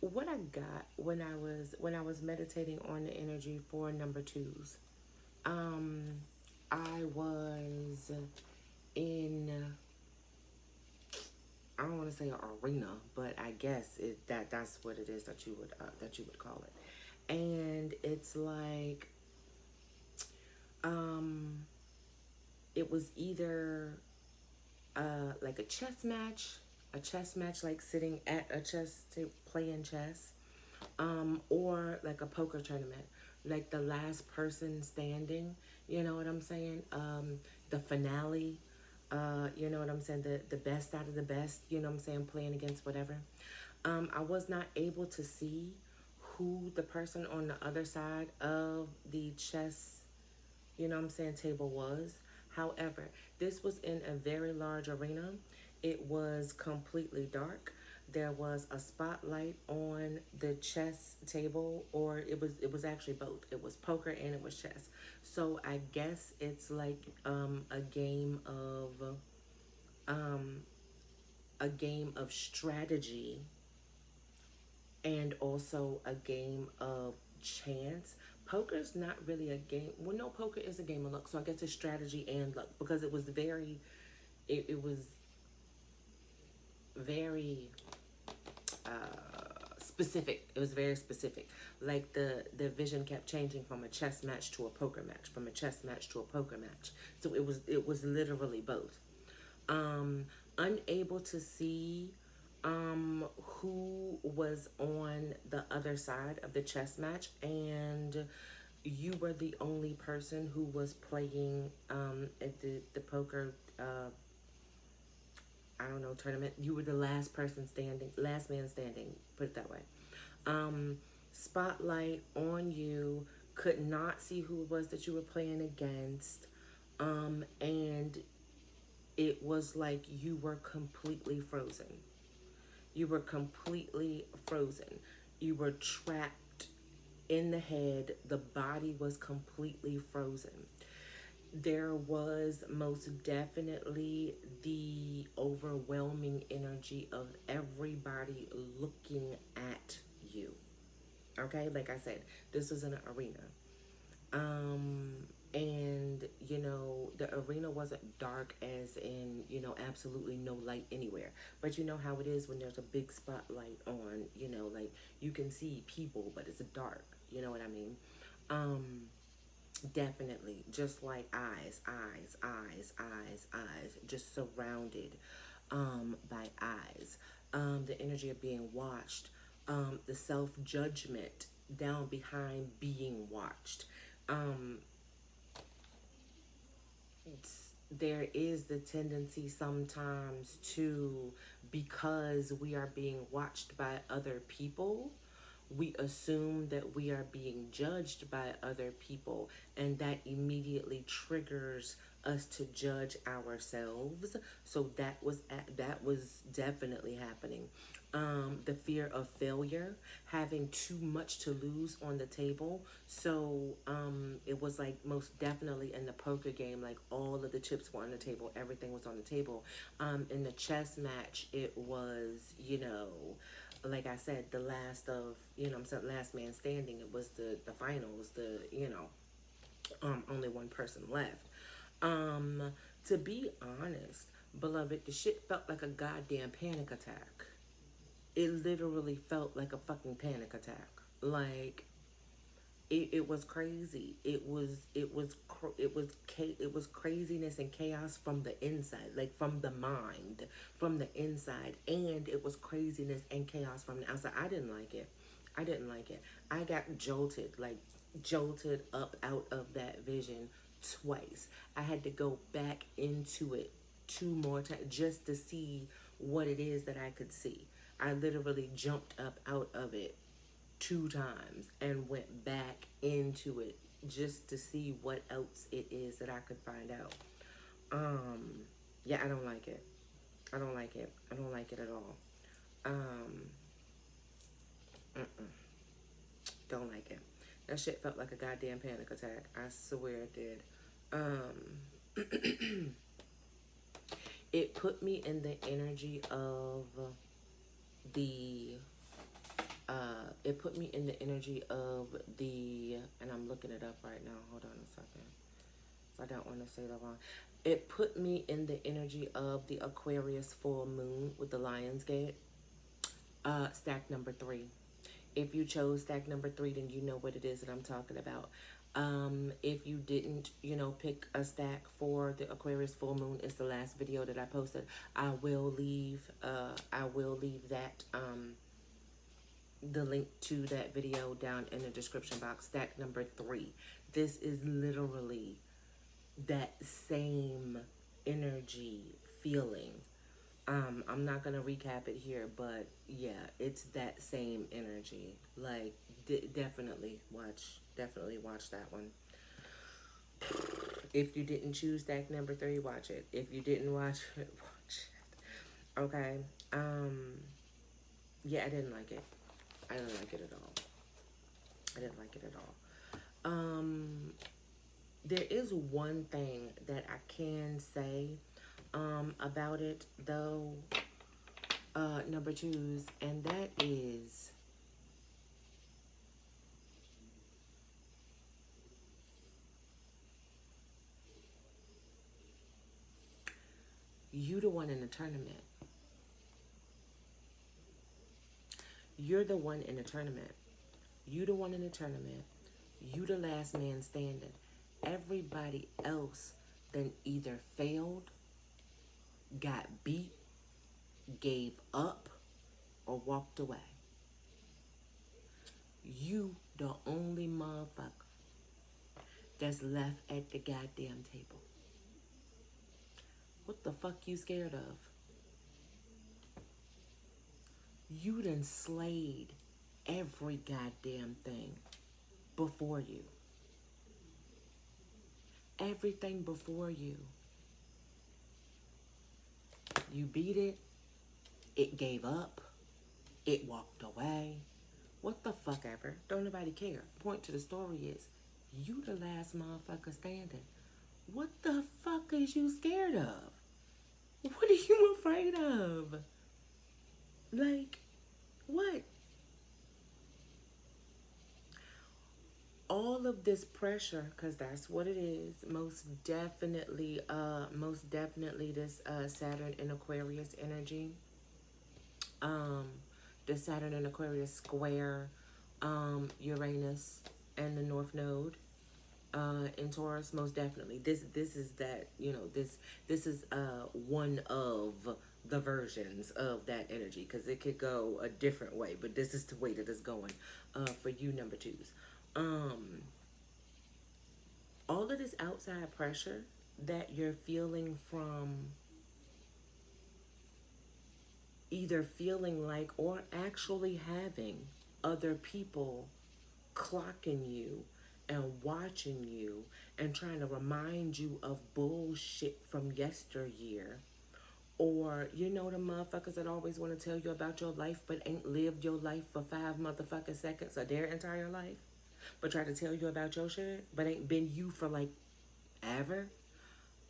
What I got when I was meditating on the energy for number twos. I was in, I don't want to say an arena, but I guess that's what it is that you would call it. And it's like it was either like a chess match like sitting at a chess table playing chess, or like a poker tournament, like the last person standing, you know what I'm saying? The finale, you know what I'm saying? The best out of the best, you know what I'm saying? Playing against whatever. I was not able to see who the person on the other side of the chess, you know what I'm saying, table was. However, this was in a very large arena. It was completely dark. There was a spotlight on the chess table, or it was actually both. It was poker and it was chess. So I guess it's like a game of a game of strategy and also a game of chance. Poker's not really a game. Well, no, poker is a game of luck. So I guess it's strategy and luck because it was very, it was very specific. It was very specific. Like the vision kept changing from a chess match to a poker match, from a chess match to a poker match. So it was literally both. Unable to see who was on the other side of the chess match, and you were the only person who was playing at the poker I don't know, tournament. You were the last person standing, last man standing, put it that way. Um, Spotlight on you, could not see who it was that you were playing against. And it was like you were completely frozen. You were completely frozen. You were trapped in the head. The body was completely frozen. There was most definitely the overwhelming energy of everybody looking at you. Okay, like I said, this was an arena. Um, and the arena wasn't dark as in, absolutely no light anywhere. But you know how it is when there's a big spotlight on, like you can see people, but it's dark. You know what I mean? Um, Definitely, just like eyes, just surrounded by eyes. The energy of being watched, the self judgment down behind being watched. Um, there is the tendency sometimes to, because we are being watched by other people, we assume that we are being judged by other people, and that immediately triggers us to judge ourselves. So that was definitely happening. The fear of failure, having too much to lose on the table. So it was like most definitely in the poker game, like all of the chips were on the table, everything was on the table. In the chess match, it was, like I said, the last of, I'm saying, last man standing. It was the finals, only one person left. Um, to be honest, beloved, the shit felt like a goddamn panic attack. It literally felt like a fucking panic attack. Like it was crazy. It was craziness and chaos from the inside, like from the mind, from the inside, and it was craziness and chaos from the outside. I didn't like it. I didn't like it. I got jolted, like jolted up out of that vision twice. I had to go back into it two more times just to see what it is that I could see. I literally jumped up out of it two times and went back into it just to see what else it is that I could find out. Um, yeah, I don't like it. I don't like it. I don't like it at all. Um, don't like it. That shit felt like a goddamn panic attack. I swear it did. It put me in the energy of the it put me in the energy of and I'm looking it up right now. Hold on a second. I don't want to say the wrong. It put me in the energy of the Aquarius full moon with the Lion's Gate. Stack number 3. If you chose stack number 3, then you know what it is that I'm talking about. If you didn't, pick a stack for the Aquarius full moon, it's the last video that I posted. I will leave that the link to that video down in the description box. Stack number 3. This is literally that same energy feeling. I'm not gonna recap it here, but yeah, it's that same energy. Like, definitely watch that one. If you didn't choose stack number 3, watch it. If you didn't watch it, watch it. Okay. Yeah, I didn't like it. I didn't like it at all. I didn't like it at all. There is one thing that I can say about it, though. number twos, and that is you the one in the tournament. You're the one in the tournament. You the one in the tournament. You the last man standing. Everybody else then either failed, got beat, gave up, or walked away. You the only motherfucker that's left at the goddamn table. What the fuck you scared of? You done slayed every goddamn thing before you. Everything before you. You beat it. It gave up. It walked away. What the fuck ever. Don't nobody care. Point to the story is, you the last motherfucker standing. What the fuck is you scared of? What are you afraid of? Like, what? All of this pressure, because that's what it is, most definitely this Saturn in Aquarius energy, the Saturn in Aquarius square Uranus and the North Node in Taurus, most definitely. This is that, this is one of the versions of that energy, because it could go a different way, but this is the way that it's going for you number twos. All of this outside pressure that you're feeling from either feeling like or actually having other people clocking you and watching you and trying to remind you of bullshit from yesteryear. Or, the motherfuckers that always want to tell you about your life but ain't lived your life for 5 motherfucking seconds of their entire life. But try to tell you about your shit but ain't been you for like ever.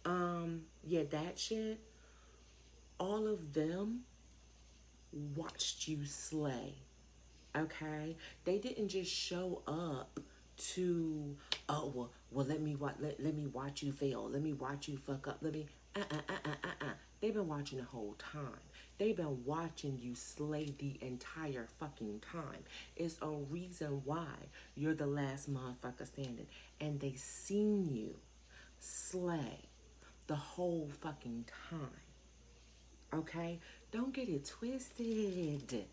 Yeah, that shit. All of them watched you slay. Okay? They didn't just show up to, let me watch you fail. Let me watch you fuck up. Let me They've been watching the whole time. They've been watching you slay the entire fucking time. It's a reason why you're the last motherfucker standing. And they seen you slay the whole fucking time. Okay? Don't get it twisted.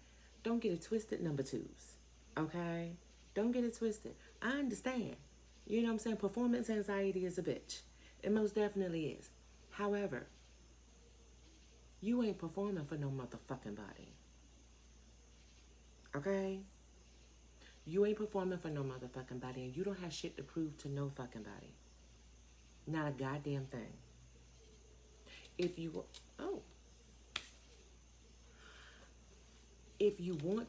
Don't get it twisted, number twos. Okay? Don't get it twisted. I understand. You know what I'm saying? Performance anxiety is a bitch. It most definitely is. However, you ain't performing for no motherfucking body. Okay? You ain't performing for no motherfucking body, and you don't have shit to prove to no fucking body. Not a goddamn thing. If you want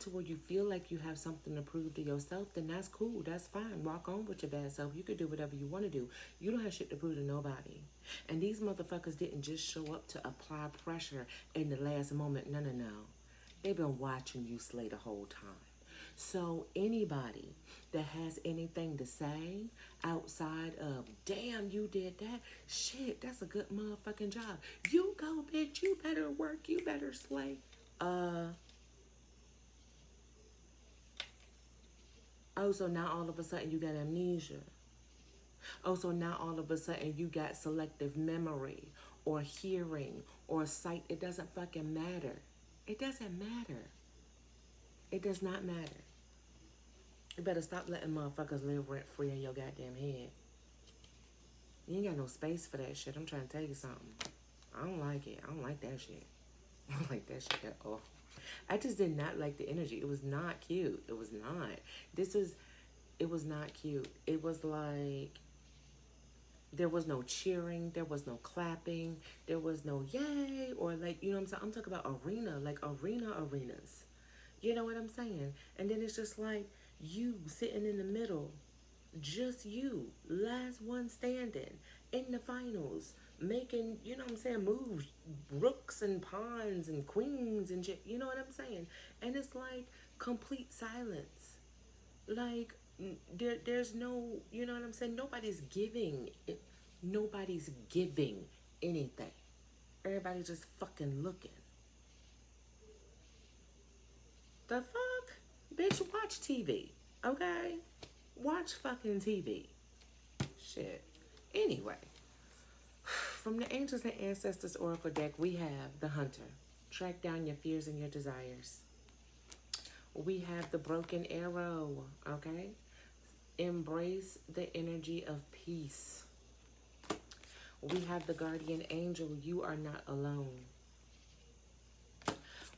to, or you feel like you have something to prove to yourself, then that's cool. That's fine. Walk on with your bad self. You can do whatever you want to do. You don't have shit to prove to nobody. And these motherfuckers didn't just show up to apply pressure in the last moment. No. They've been watching you slay the whole time. So anybody that has anything to say outside of, damn, you did that, shit, that's a good motherfucking job. You go, bitch. You better work. You better slay. Oh, so now all of a sudden you got amnesia. Oh, so now all of a sudden you got selective memory or hearing or sight. It doesn't fucking matter. It doesn't matter. It does not matter. You better stop letting motherfuckers live rent free in your goddamn head. You ain't got no space for that shit. I'm trying to tell you something. I don't like it. I don't like that shit. I don't like that shit at all. I just did not like the energy. It was not cute. It was not. It was not cute. It was like, there was no cheering. There was no clapping. There was no yay. Or like, you know what I'm saying? I'm talking about arena, like arenas. You know what I'm saying? And then it's just like, you sitting in the middle. Just you. Last one standing. In the finals. making, you know what I'm saying, moves, rooks and pawns and queens and shit, you know what I'm saying? And it's like complete silence. Like, there's no, you know what I'm saying? Nobody's giving anything. Everybody's just fucking looking. The fuck? Bitch, watch TV. Okay? Watch fucking TV. Shit. Anyway, from the Angels and Ancestors Oracle deck, we have the Hunter. Track down your fears and your desires. We have the Broken Arrow. Okay? Embrace the energy of peace. We have the Guardian Angel. You are not alone.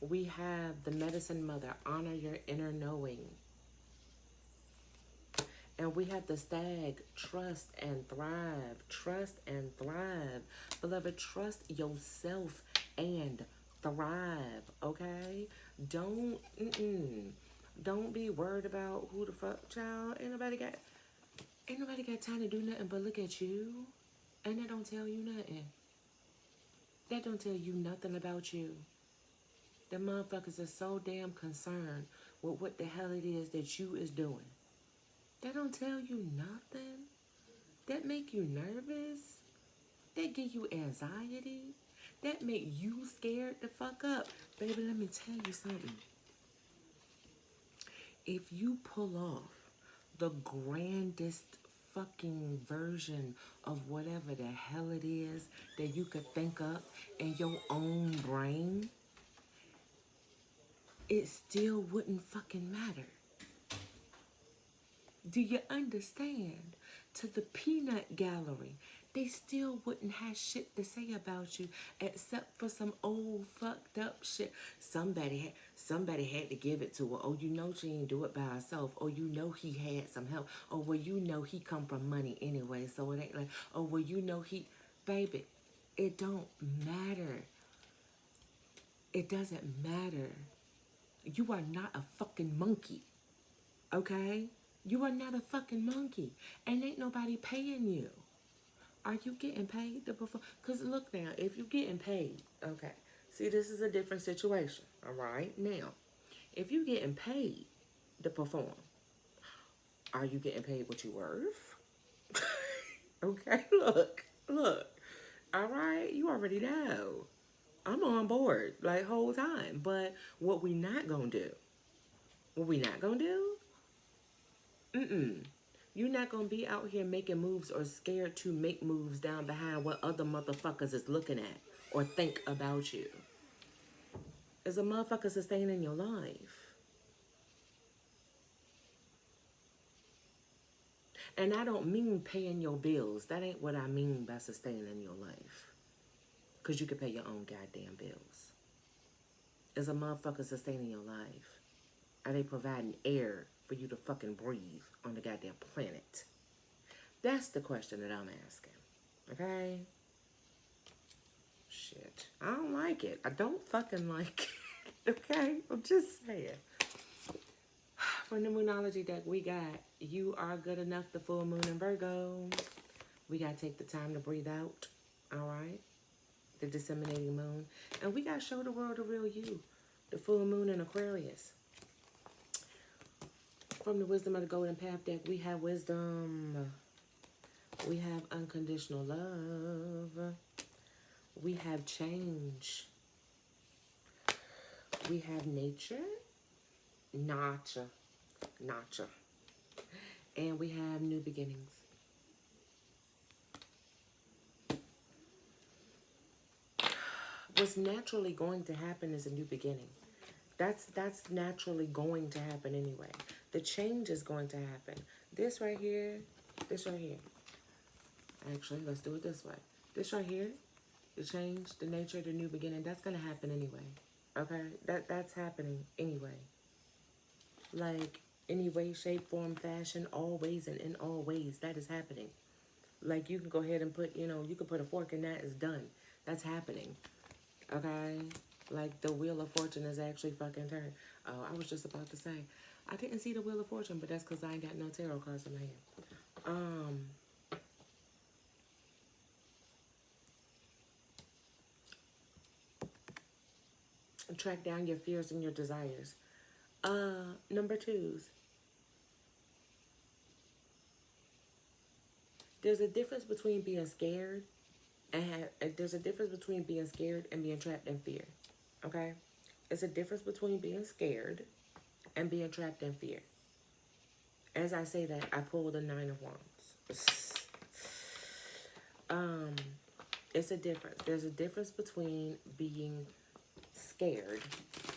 We have the Medicine Mother. Honor your inner knowing. And we have the Stag. Trust and thrive. Trust and thrive. Beloved, trust yourself and thrive. Okay? Don't be worried about who the fuck, child. Ain't nobody got time to do nothing but look at you. And that don't tell you nothing. That don't tell you nothing about you. The motherfuckers are so damn concerned with what the hell it is that you is doing. That don't tell you nothing. That make you nervous. That give you anxiety. That make you scared the fuck up. Baby, let me tell you something. If you pull off the grandest fucking version of whatever the hell it is that you could think up in your own brain, it still wouldn't fucking matter. Do you understand? To the peanut gallery, they still wouldn't have shit to say about you except for some old fucked up shit. Somebody had to give it to her. Oh, you know she didn't do it by herself. Oh, you know he had some help. Oh, well, you know he come from money anyway, so it ain't like, oh, well, you know he, baby, it don't matter. It doesn't matter. You are not a fucking monkey, okay? You are not a fucking monkey, and ain't nobody paying you. Are you getting paid to perform? Because look now, if you're getting paid, okay. See, this is a different situation, all right? Now, if you're getting paid to perform, are you getting paid what you worth? Okay, look. All right, you already know. I'm on board like whole time. But what we not gonna do? What we not gonna do? You're not gonna be out here making moves or scared to make moves down behind what other motherfuckers is looking at or think about you. Is a motherfucker sustaining your life? And I don't mean paying your bills. That ain't what I mean by sustaining your life. Because you can pay your own goddamn bills. Is a motherfucker sustaining your life? Are they providing air for you to fucking breathe on the goddamn planet? That's the question that I'm asking. Okay? Shit. I don't like it. I don't fucking like it. Okay? I'm just saying. From the Moonology deck, we got You Are Good Enough, the full moon in Virgo. We got to take the time to breathe out. All right? The disseminating moon. And we got to show the world the real you. The full moon in Aquarius. From the Wisdom of the Golden Path deck, we have wisdom. We have unconditional love. We have change. We have nature. Nacha. And we have new beginnings. What's naturally going to happen is a new beginning. That's naturally going to happen anyway. The change is going to happen. This right here. Actually, let's do it this way. This right here, the change, the nature, the new beginning, that's going to happen anyway. Okay? That's happening anyway. Like, any way, shape, form, fashion, always and in all ways, that is happening. Like, you can go ahead and put, you can put a fork in that, it's done. That's happening. Okay? Like, the Wheel of Fortune is actually fucking turned. Oh, I was just about to say, I didn't see the Wheel of Fortune, but that's because I ain't got no tarot cards in my hand. Track down your fears and your desires. Number twos. There's a difference between being scared there's a difference between being scared and being trapped in fear. Okay? It's a difference between being scared and being trapped in fear. As I say that, I pull the Nine of Wands. Um, it's a difference. There's a difference between being scared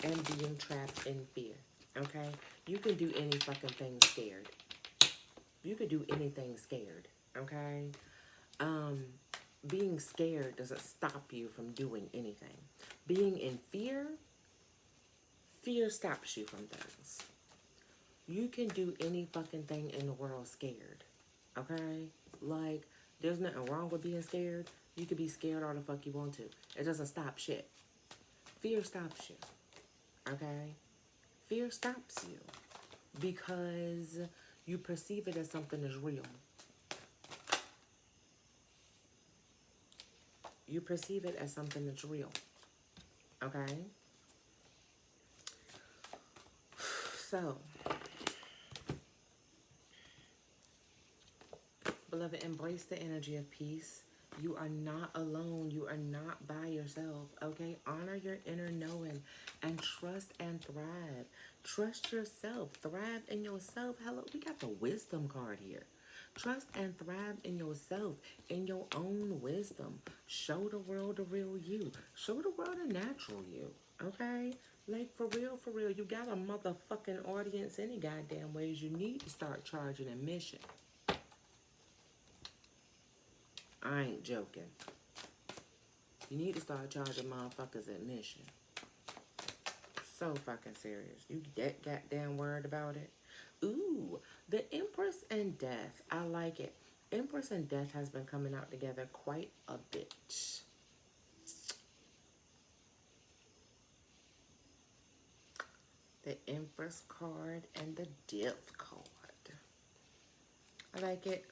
and being trapped in fear. Okay? You can do any fucking thing scared. You could do anything scared. Okay? Being scared doesn't stop you from doing anything. Being in fear, fear stops you from things. You can do any fucking thing in the world scared. Okay? Like, there's nothing wrong with being scared. You could be scared all the fuck you want to. It doesn't stop shit. Fear stops you. Okay? Fear stops you because you perceive it as something that's real. You perceive it as something that's real. Okay? So, beloved, embrace the energy of peace. You are not alone. You are not by yourself. Okay? Honor your inner knowing and trust and thrive. Trust yourself. Thrive in yourself. Hello, we got the wisdom card here. Trust and thrive in yourself, in your own wisdom. Show the world the real you. Show the world the natural you. Okay? Like, for real, you got a motherfucking audience any goddamn ways. You need to start charging admission. I ain't joking. You need to start charging motherfuckers admission. So fucking serious. You that goddamn worried about it? Ooh, the Empress and Death. I like it. Empress and Death has been coming out together quite a bit. The Empress card and the Death card. I like it.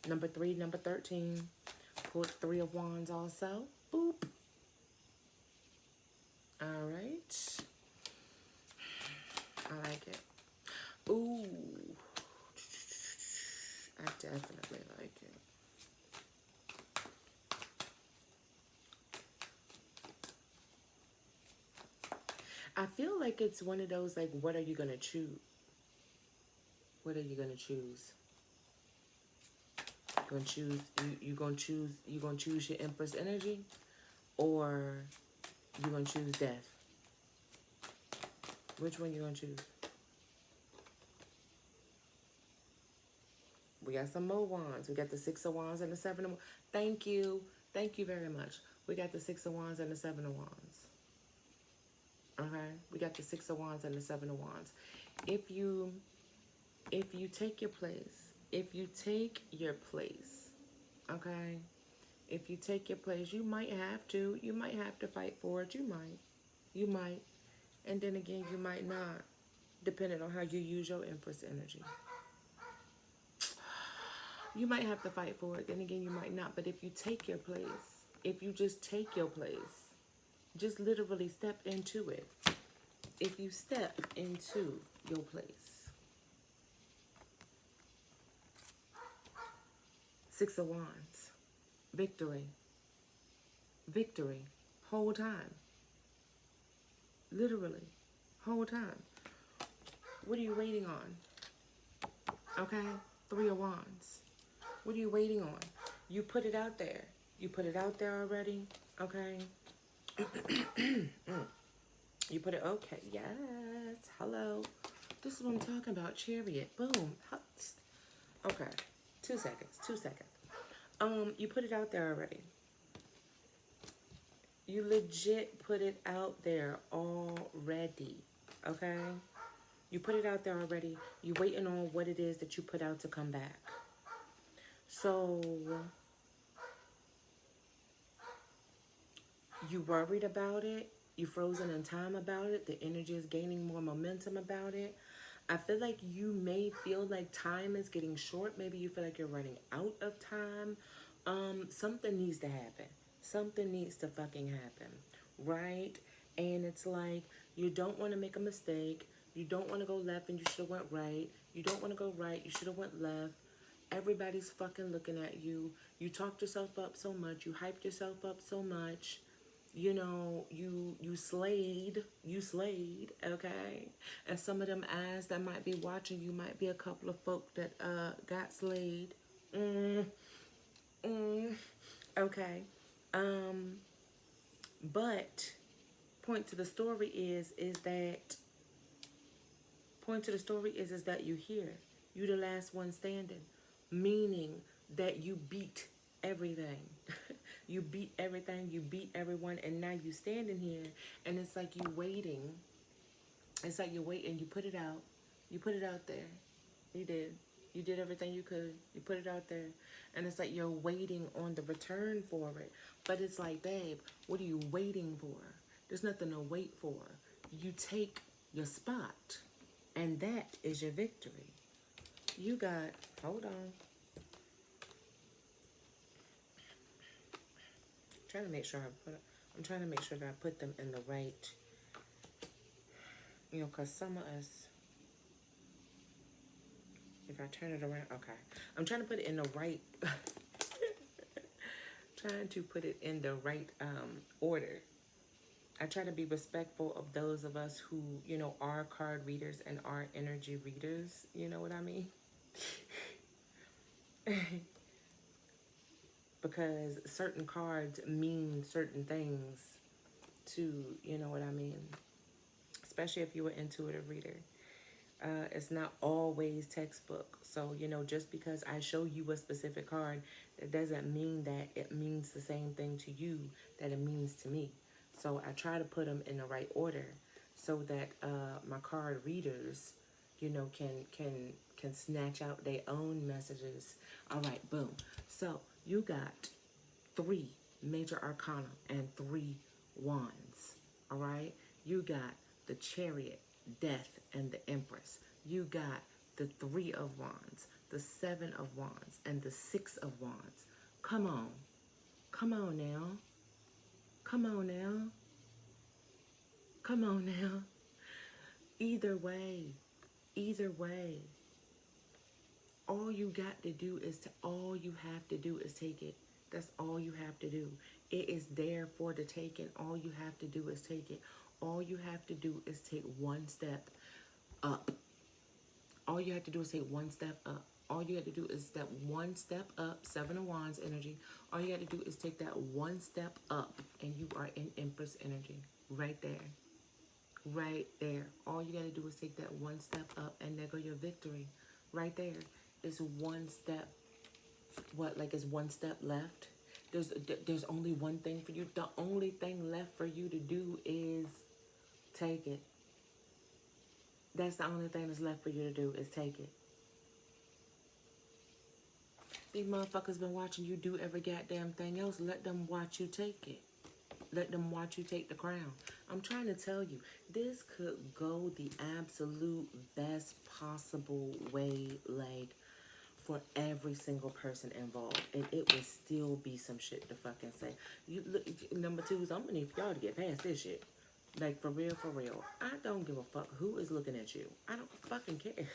Number 3, number 13. Pulled 3 of Wands also. Boop. All right. I like it. Ooh. I definitely like it. I feel like it's one of those, like, what are you going to choose? What are you going to choose? You're going to choose, you going to choose your Empress energy, or you going to choose death? Which one you going to choose? We got some more wands. We got the 6 of Wands and the 7 of Wands. Thank you. Thank you very much. We got the 6 of Wands and the 7 of Wands. Okay? We got the 6 of Wands and the 7 of Wands. If you take your place, okay? If you take your place, you might have to fight for it. You might. And then again, you might not, depending on how you use your Empress energy. You might have to fight for it. Then again, you might not. But if you take your place, if you just take your place, just literally step into it. If you step into your place. 6 of Wands. Victory. Victory. Whole time. Literally. Whole time. What are you waiting on? Okay? 3 of Wands. What are you waiting on? You put it out there. You put it out there already. Okay? You put it, okay. Yes. Hello. This is what I'm talking about. Chariot. Boom. Okay. 2 seconds. 2 seconds. You put it out there already. You legit put it out there already. Okay? You put it out there already. You waiting on what it is that you put out to come back. So, you worried about it. You frozen in time about it. The energy is gaining more momentum about it. I feel like you may feel like time is getting short. Maybe you feel like you're running out of time. Something needs to happen. Something needs to fucking happen. Right? And it's like, you don't want to make a mistake. You don't want to go left and you should have went right. You don't want to go right. You should have went left. Everybody's fucking looking at you. You talked yourself up so much. You hyped yourself up so much. You know, you slayed, okay? And some of them eyes that might be watching you might be a couple of folk that got slayed. Mm, mm, okay. Um, but point to the story is that point to the story is that you here. You the last one standing. Meaning that you beat everything. You beat everything, you beat everyone, and now you standing here and it's like you waiting. It's like you're waiting, you put it out. You put it out there. You did. You did everything you could. You put it out there. And it's like you're waiting on the return for it. But it's like, babe, what are you waiting for? There's nothing to wait for. You take your spot. And that is your victory. You got, hold on. Trying to make sure I'm trying to make sure that I put them in the right, you know, because some of us, if I turn it around, okay. I'm trying to put it in the right, trying to put it in the right order. I try to be respectful of those of us who, you know, are card readers and are energy readers. You know what I mean? Because certain cards mean certain things to, you know what I mean? Especially if you're an intuitive reader. It's not always textbook. So, you know, just because I show you a specific card, it doesn't mean that it means the same thing to you that it means to me. So I try to put them in the right order so that my card readers, you know, can snatch out their own messages. All right, boom. So you got 3 major arcana and 3 wands. All right, you got the Chariot, Death, and the Empress. You got the 3 of wands, the 7 of wands, and the 6 of wands. Come on. Come on now. Come on now. Come on now. Either way, either way, all you have to do is take it. That's all you have to do. It is there for the taking. All you have to do is take it. All you have to do is take one step up. All you have to do is take one step up. All you have to do is step one step up, 7 of Wands energy. All you have to do is take that one step up, and you are in Empress energy. Right there. Right there. All you got to do is take that one step up, and there go your victory. Right there. It's one step. What, like it's one step left? There's only one thing for you. The only thing left for you to do is take it. That's the only thing that's left for you to do is take it. These motherfuckers been watching you do every goddamn thing else. Let them watch you take it. Let them watch you take the crown. I'm trying to tell you, this could go the absolute best possible way, like, for every single person involved. And it would still be some shit to fucking say. You look, number 2 is, I'm gonna need for y'all to get past this shit. Like, for real, for real. I don't give a fuck who is looking at you. I don't fucking care.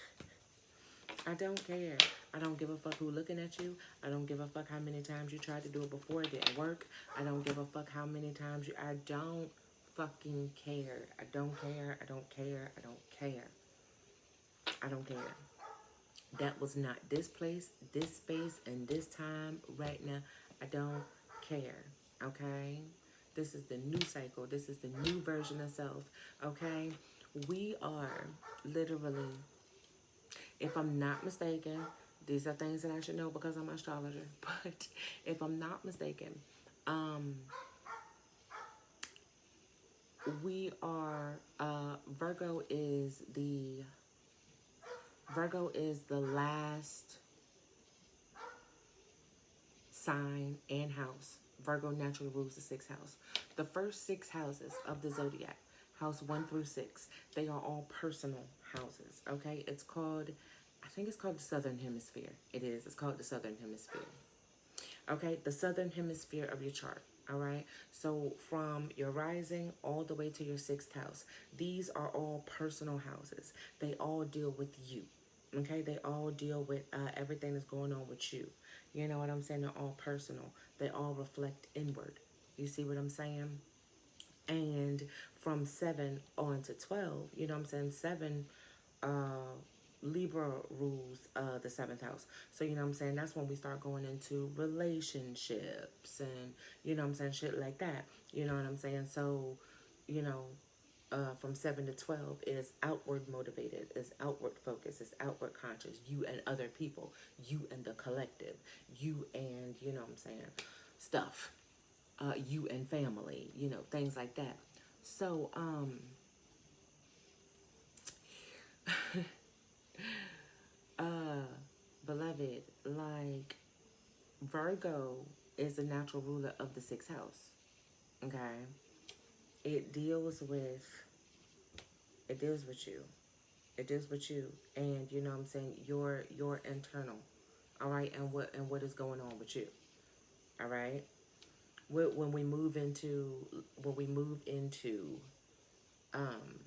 I don't care. I don't give a fuck who looking at you. I don't give a fuck how many times you tried to do it before it didn't work. I don't give a fuck how many times I don't fucking care. I don't care. I don't care. I don't care. I don't care. That was not this place, this space, and this time right now. I don't care. Okay? This is the new cycle. This is the new version of self. Okay? We are literally, if I'm not mistaken, these are things that I should know because I'm an astrologer. But if I'm not mistaken, we are, Virgo is the last sign and house. Virgo naturally rules the 6th house. The first 6 houses of the zodiac, house 1 through 6, they are all personal houses. Okay, it's called, I think it's called the Southern Hemisphere. It is. It's called the Southern Hemisphere. Okay, the Southern Hemisphere of your chart. All right. So from your rising all the way to your sixth house, these are all personal houses. They all deal with you. Okay. They all deal with everything that's going on with you. You know what I'm saying? They're all personal. They all reflect inward. You see what I'm saying? And from 7 on to 12, you know what I'm saying? 7, uh, Libra rules the seventh house. So, you know what I'm saying? That's when we start going into relationships and, you know what I'm saying? Shit like that. You know what I'm saying? So, you know, from 7 to 12 is outward motivated, is outward focused, is outward conscious. You and other people, you and the collective, you and, you know what I'm saying? Stuff. You and family, you know, things like that. So, uh, beloved, like Virgo is the natural ruler of the sixth house. Okay, it deals with it deals with you. It deals with you, and you know what I'm saying, your internal. All right, and what is going on with you. All right, when we move into um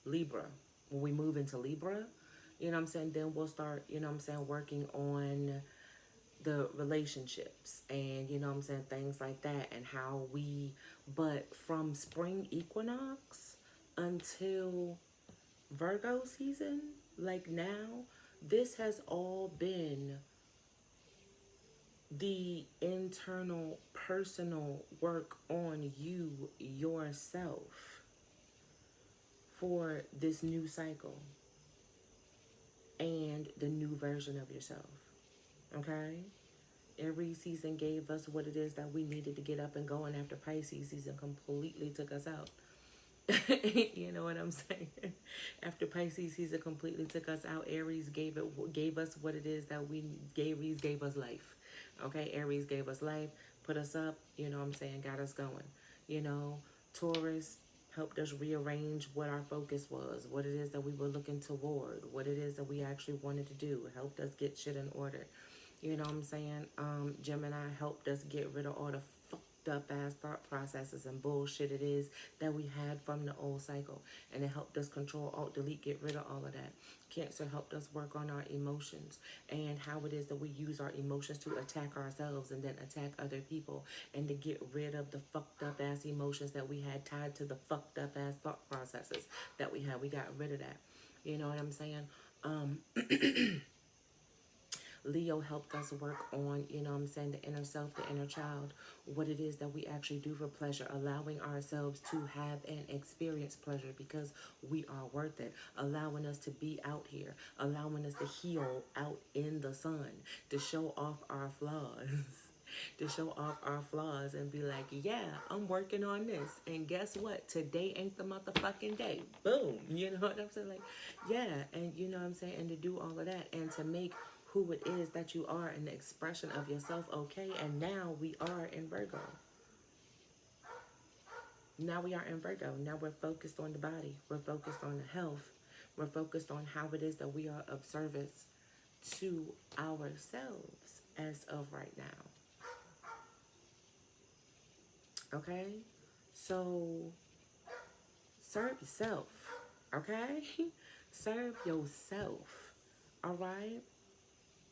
Libra, when we move into Libra, you know what I'm saying, then we'll start, you know what I'm saying, working on the relationships and, you know what I'm saying, things like that, and how we, but from spring equinox until Virgo season, like now, this has all been the internal personal work on you yourself for this new cycle and the new version of yourself. Okay? Every season gave us what it is that we needed to get up and going. After Pisces season completely took us out. You know what I'm saying? After Pisces season completely took us out, Aries gave us what it is that we Aries gave us life. Okay, Aries gave us life, put us up, you know what I'm saying, got us going. You know, Taurus helped us rearrange what our focus was, what it is that we were looking toward, what it is that we actually wanted to do, helped us get shit in order. You know what I'm saying? Gemini helped us get rid of all the fucked up ass thought processes and bullshit it is that we had from the old cycle. And it helped us control, alt, delete, get rid of all of that. Cancer helped us work on our emotions and how it is that we use our emotions to attack ourselves and then attack other people, and to get rid of the fucked up ass emotions that we had tied to the fucked up ass thought processes that we had. We got rid of that. You know what I'm saying? Leo helped us work on, you know what I'm saying, the inner self, the inner child, what it is that we actually do for pleasure, allowing ourselves to have and experience pleasure because we are worth it, allowing us to be out here, allowing us to heal out in the sun, to show off our flaws. To show off our flaws and be like, yeah, I'm working on this. And guess what? Today ain't the motherfucking day. Boom. You know what I'm saying? Like, yeah. And you know what I'm saying? And to do all of that and to make who it is that you are and the expression of yourself okay. And now we are in Virgo. Now we are in Virgo. Now we're focused on the body. We're focused on the health. We're focused on how it is that we are of service to ourselves as of right now. Okay? So, serve yourself. Okay? Serve yourself. Alright?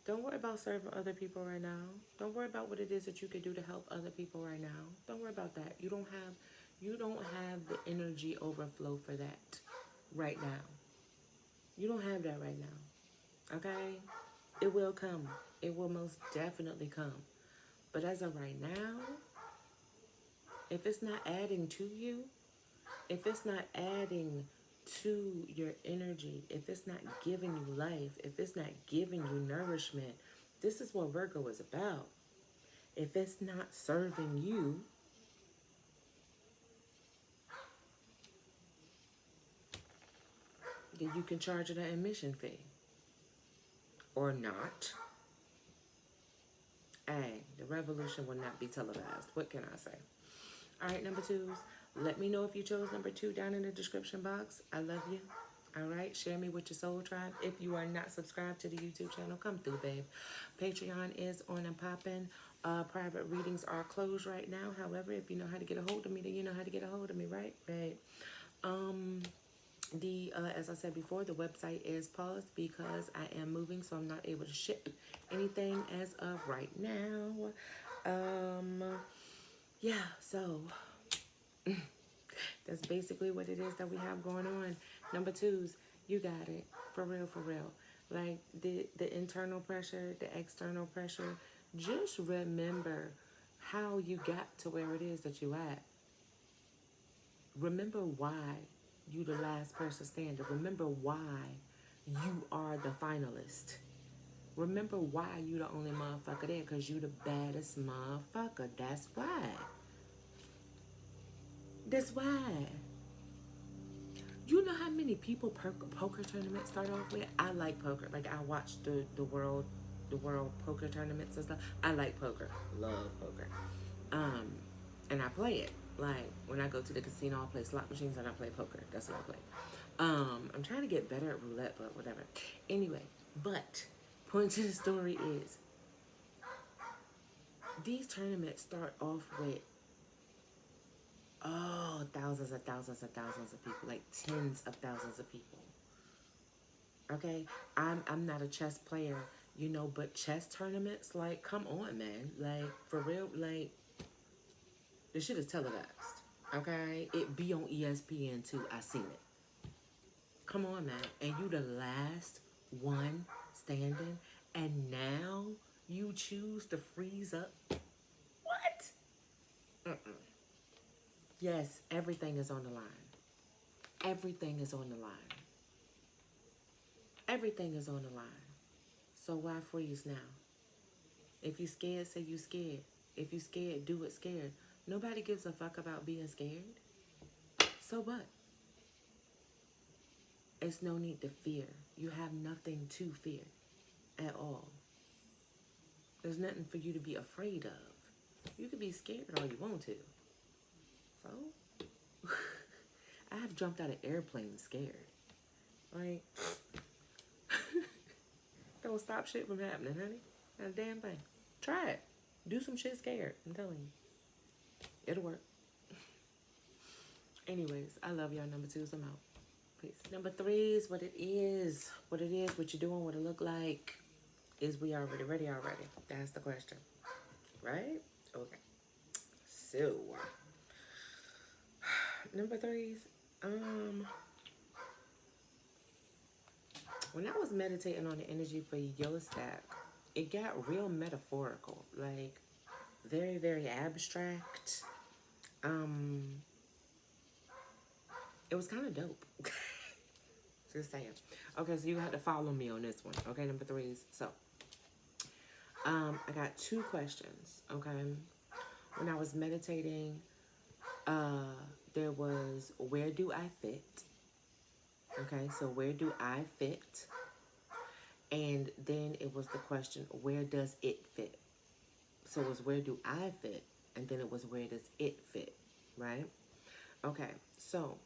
Don't worry about serving other people right now. Don't worry about what it is that you could do to help other people right now. Don't worry about that. You don't have the energy overflow for that right now. You don't have that right now. Okay? It will come. It will most definitely come. But as of right now, if it's not adding to you, if it's not adding to your energy, if it's not giving you life, if it's not giving you nourishment, this is what Virgo is about. If it's not serving you, then you can charge it an admission fee. Or not. Hey, the revolution will not be televised. What can I say? All right, number twos. Let me know if you chose number 2 down in the description box. I love you. All right, share me with your soul tribe. If you are not subscribed to the YouTube channel, come through, babe. Patreon is on and popping. Private readings are closed right now. However, if you know how to get a hold of me, then you know how to get a hold of me, right? Right. Um, as I said before, the website is paused because I am moving, so I'm not able to ship anything as of right now. Um, yeah, so that's basically what it is that we have going on. Number twos, you got it. For real, for real. Like the internal pressure, the external pressure. Just remember how you got to where it is that you at. Remember why you the last person standing. Remember why you are the finalist. Remember why you the only motherfucker there, because you the baddest motherfucker. That's why. That's why. You know how many people poker tournaments start off with? I like poker. Like I watch the world poker tournaments and stuff. I like poker. Love poker. Um, and I play it. Like when I go to the casino, I play slot machines and I play poker. That's what I play. I'm trying to get better at roulette, but whatever. Anyway, but point to the story is these tournaments start off with thousands and thousands and thousands of people, like tens of thousands of people. Okay, I'm not a chess player, but chess tournaments, like, come on, man, like for real, like this shit is televised. Okay, it be on ESPN too. I seen it. Come on, man, and you the last one standing, and now you choose to freeze up. What? Mm-mm. Yes, everything is on the line. Everything is on the line. Everything is on the line. So why freeze now? If you scared, say you scared. If you scared, do it scared. Nobody gives a fuck about being scared. So what? It's no need to fear. You have nothing to fear at all. There's nothing for you to be afraid of. You could be scared all you want to. So, I have jumped out of airplanes scared. Like, don't stop shit from happening, honey. Not a damn thing. Try it. Do some shit scared. I'm telling you. It'll work. Anyways, I love y'all. Number twos, I'm out. Peace. Number threes, what it is, what you're doing, what it look like. Is we already ready already? That's the question. Right? Okay. So, number threes, when I was meditating on the energy for your stack, it got real metaphorical, like very, very abstract. It was kind of dope. Just saying. Okay, so you had to follow me on this one. Okay, number threes. So, I got two questions. Okay, when I was meditating, there was, where do I fit? Okay, so where do I fit? And then it was the question, where does it fit? So it was, where do I fit? And then it was, where does it fit? Right? Okay, so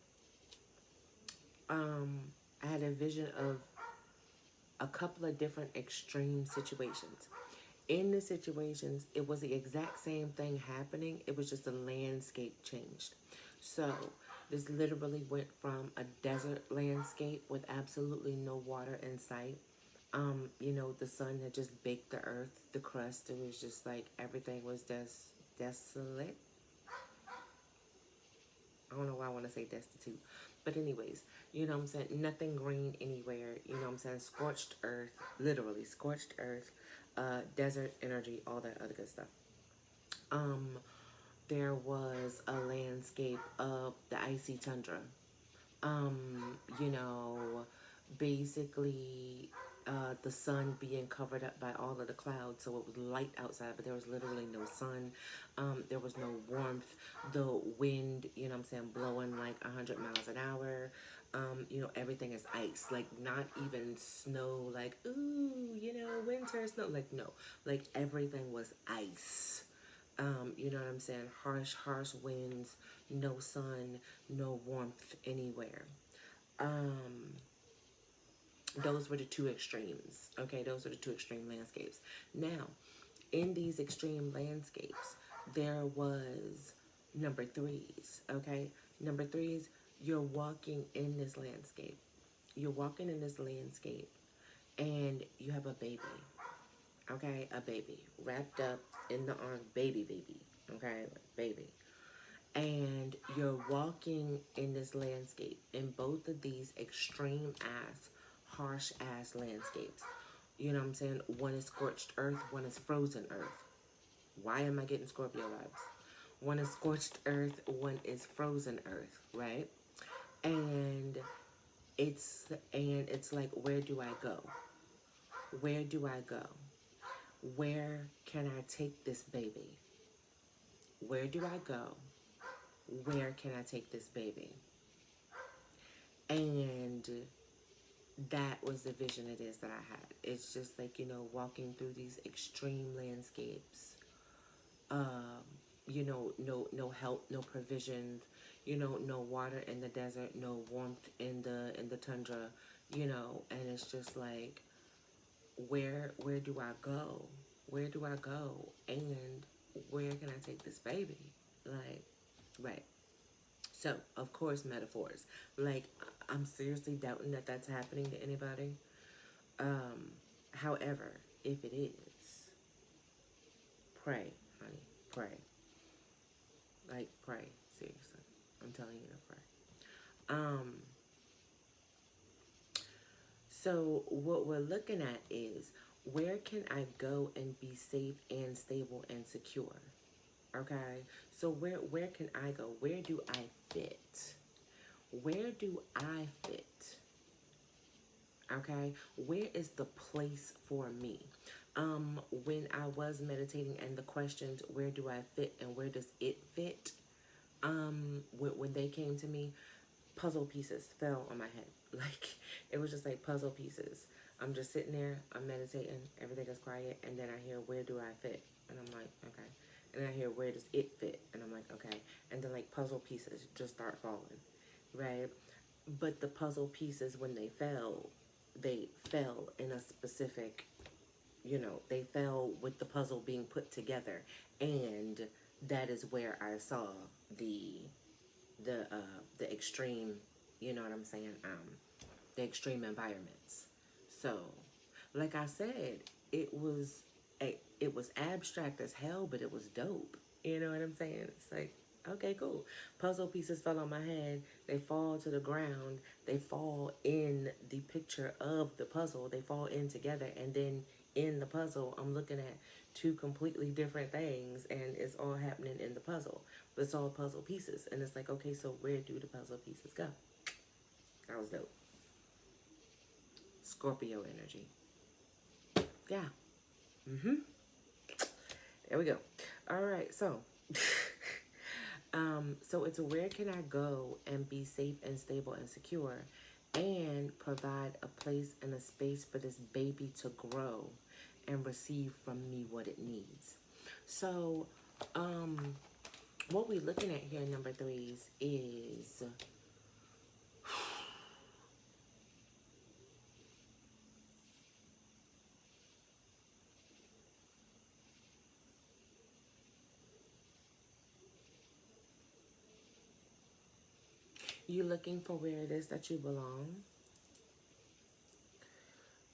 I had a vision of a couple of different extreme situations. In the situations, it was the exact same thing happening. It was just the landscape changed. So this literally went from a desert landscape with absolutely no water in sight. The sun had just baked the earth, the crust. It was just like everything was just desolate. I don't know why I want to say destitute. But anyways, you know what I'm saying? Nothing green anywhere. You know what I'm saying? Scorched earth. Literally scorched earth. Desert energy. All that other good stuff. There was a landscape of the icy tundra. You know, basically the sun being covered up by all of the clouds, so it was light outside, but there was literally no sun. There was no warmth. The wind, you know what I'm saying, blowing like 100 miles an hour. Everything is ice, like not even snow, like, ooh, winter snow, like, no, like everything was ice. You know what I'm saying? Harsh, harsh winds, no sun, no warmth anywhere. Those were the two extremes. Okay, those are the two extreme landscapes. Now, in these extreme landscapes, there was number threes, okay? Number threes, you're walking in this landscape. You're walking in this landscape and you have a baby, okay? A baby wrapped up in the arms, baby, okay? Like baby. And you're walking in this landscape in both of these extreme ass, harsh ass landscapes. You know what I'm saying? One is scorched earth, one is frozen earth. Why am I getting Scorpio vibes? One is scorched earth, one is frozen earth, right? And it's like, where do I go? Where do I go? Where can I take this baby? Where do I go? Where can I take this baby? And that was the vision it is that I had. It's just like, walking through these extreme landscapes. Um, no help, no provisions, no water in the desert, no warmth in the tundra, and it's just like, where do I go? Where do I go? And where can I take this baby? Like, right. So, of course, metaphors. Like, I'm seriously doubting that that's happening to anybody. Um, However, if it is, pray, honey, pray. Like, pray, seriously. I'm telling you to pray. So what we're looking at is, where can I go and be safe and stable and secure? Okay? So where can I go? Where do I fit? Where do I fit? Okay? Where is the place for me? When I was meditating and the questions, where do I fit and where does it fit? When they came to me, puzzle pieces fell on my head. Like, it was just like puzzle pieces. I'm just sitting there, I'm meditating, everything is quiet, and then I hear, where do I fit? And I'm like, okay. And I hear, where does it fit? And I'm like, okay. And then, like, puzzle pieces just start falling, right? But the puzzle pieces, when they fell in a specific, they fell with the puzzle being put together. And that is where I saw the the extreme, you know what I'm saying, the extreme environments. So, like I said, it was abstract as hell, but it was dope. You know what I'm saying? It's like, okay, cool. Puzzle pieces fell on my head. They fall to the ground. They fall in the picture of the puzzle. They fall in together, and then in the puzzle, I'm looking at two completely different things, and it's all happening in the puzzle. But it's all puzzle pieces, and it's like, okay, so where do the puzzle pieces go? That was dope. Scorpio energy. Yeah. There we go. All right, so so it's, where can I go and be safe and stable and secure, and provide a place and a space for this baby to grow and receive from me what it needs. So, what we're looking at here, number threes, is you looking for where it is that you belong.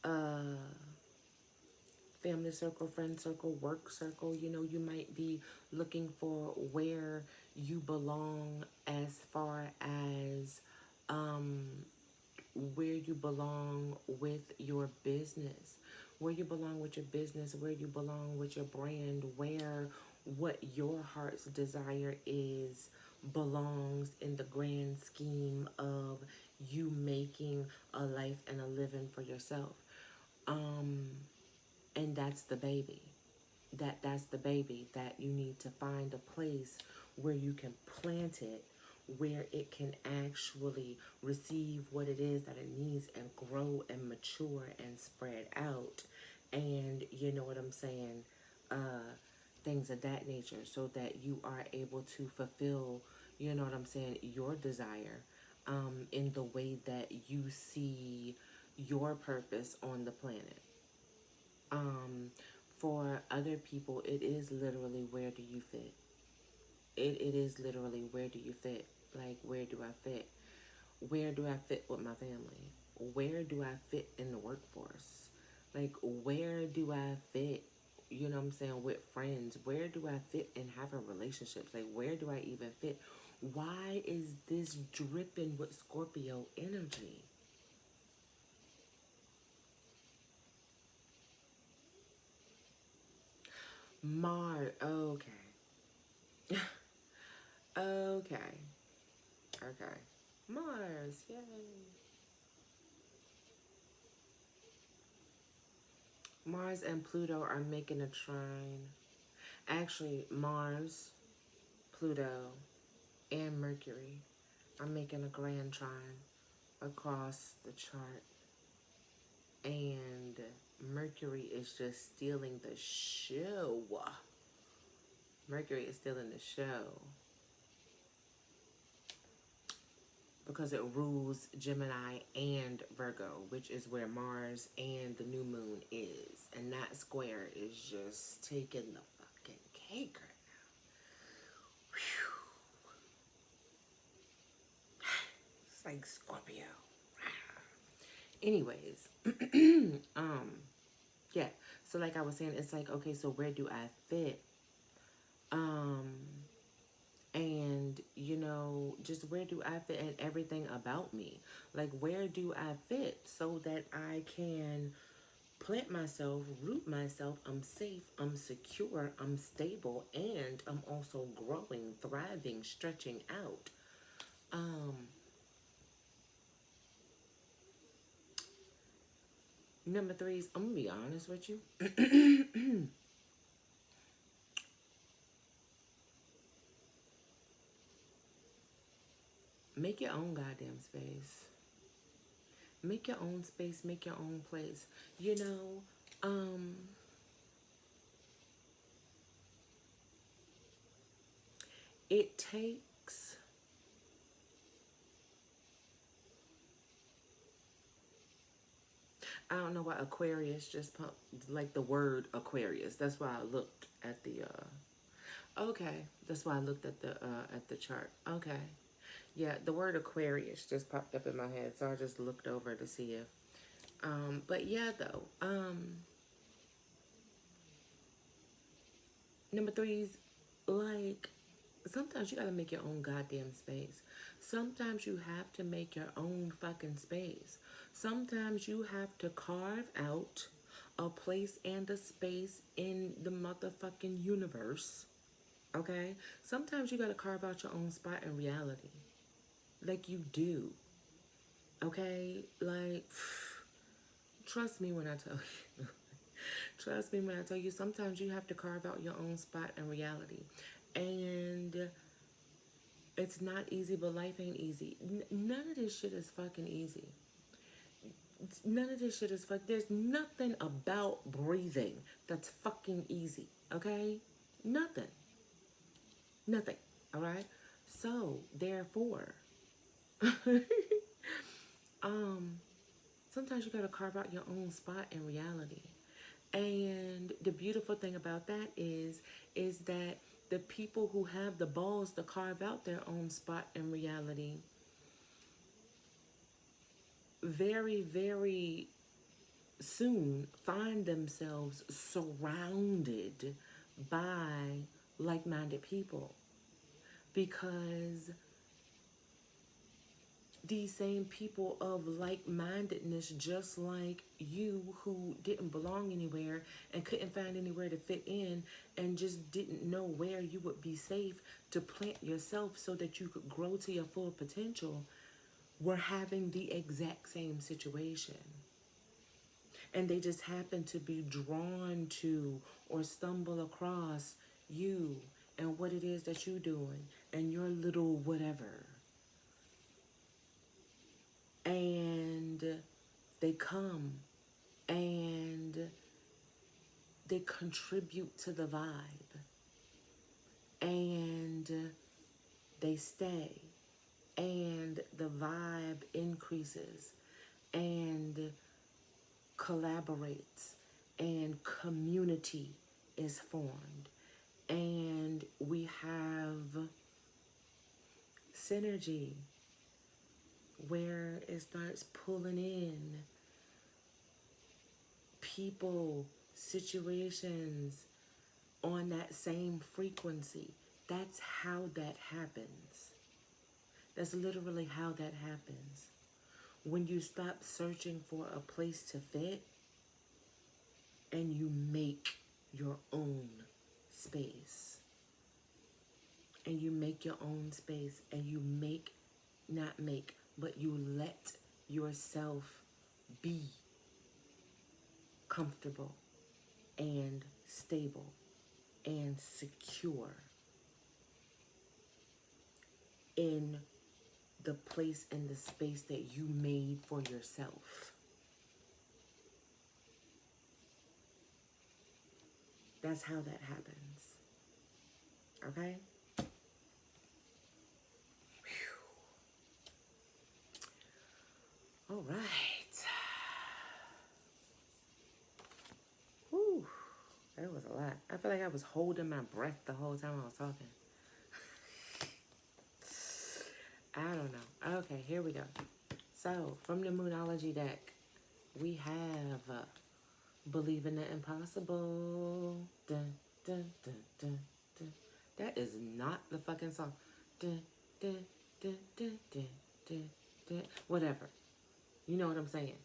Uh, Family circle, friend circle, work circle. You might be looking for where you belong, as far as where you belong with your business, where you belong with your business, where you belong with your brand, where what your heart's desire is belongs in the grand scheme of you making a life and a living for yourself. Um, and that's the baby. That's the baby, that you need to find a place where you can plant it, where it can actually receive what it is that it needs and grow and mature and spread out. And you know what I'm saying? Things of that nature, so that you are able to fulfill, you know what I'm saying, your desire, in the way that you see your purpose on the planet. Um, For other people, it is literally where do you fit? It is literally where do you fit? Like, where do I fit? Where do I fit with my family? Where do I fit in the workforce? Like, where do I fit, you know what I'm saying, with friends? Where do I fit in having relationships? Like, where do I even fit? Why is this dripping with Scorpio energy? Mars, okay. Okay. Okay. Mars, yay. Mars and Pluto are making a trine. Actually, Mars, Pluto, and Mercury are making a grand trine across the chart. And Mercury is just stealing the show. Mercury is stealing the show because it rules Gemini and Virgo, which is where Mars and the new moon is. And that square is just taking the fucking cake right now. It's like Scorpio. Anyways, yeah. So like I was saying, it's like, okay, so where do I fit? Um, and just where do I fit in everything about me? Like, where do I fit so that I can plant myself, root myself? I'm safe, I'm secure, I'm stable, and I'm also growing, thriving, stretching out. Um, Number three is, I'm gonna be honest with you. Make your own goddamn space. Make your own space, make your own place. You know, um, it takes, I don't know why Aquarius just pumped, like the word Aquarius. That's why I looked at the, okay. That's why I looked at the chart. Okay. Yeah, the word Aquarius just popped up in my head. So I just looked over to see if, but yeah, though, number three's like, sometimes you gotta make your own goddamn space. Sometimes you have to make your own fucking space. Sometimes you have to carve out a place and a space in the motherfucking universe. Okay? Sometimes you gotta carve out your own spot in reality. Like you do. Okay? Like, trust me when I tell you. Trust me when I tell you, sometimes you have to carve out your own spot in reality. And it's not easy, but life ain't easy. None of this shit is fucking easy. None of this shit is fuck. There's nothing about breathing that's fucking easy. Okay? Nothing. Nothing. All right? So, therefore, um, sometimes you gotta carve out your own spot in reality. And the beautiful thing about that is that the people who have the balls to carve out their own spot in reality very, very soon find themselves surrounded by like-minded people, because these same people of like-mindedness, just like you, who didn't belong anywhere and couldn't find anywhere to fit in and just didn't know where you would be safe to plant yourself so that you could grow to your full potential, were having the exact same situation. And they just happen to be drawn to or stumble across you and what it is that you're doing and your little whatever. And they come and they contribute to the vibe, and they stay, and the vibe increases and collaborates, and community is formed, and we have synergy where it starts pulling in people, situations on that same frequency. That's how that happens. That's literally how that happens. When you stop searching for a place to fit and you make your own space. And you make your own space, and you make, not make, but you let yourself be comfortable and stable and secure in the place and the space that you made for yourself. That's how that happens. Okay? All right. Whew. That was a lot. I feel like I was holding my breath the whole time I was talking. I don't know. Okay, here we go. So, from the Moonology deck, we have Believe in the Impossible. Dun, dun, dun, dun, dun. That is not the fucking song. Dun, dun, dun, dun, dun, dun, dun. Whatever. You know what I'm saying.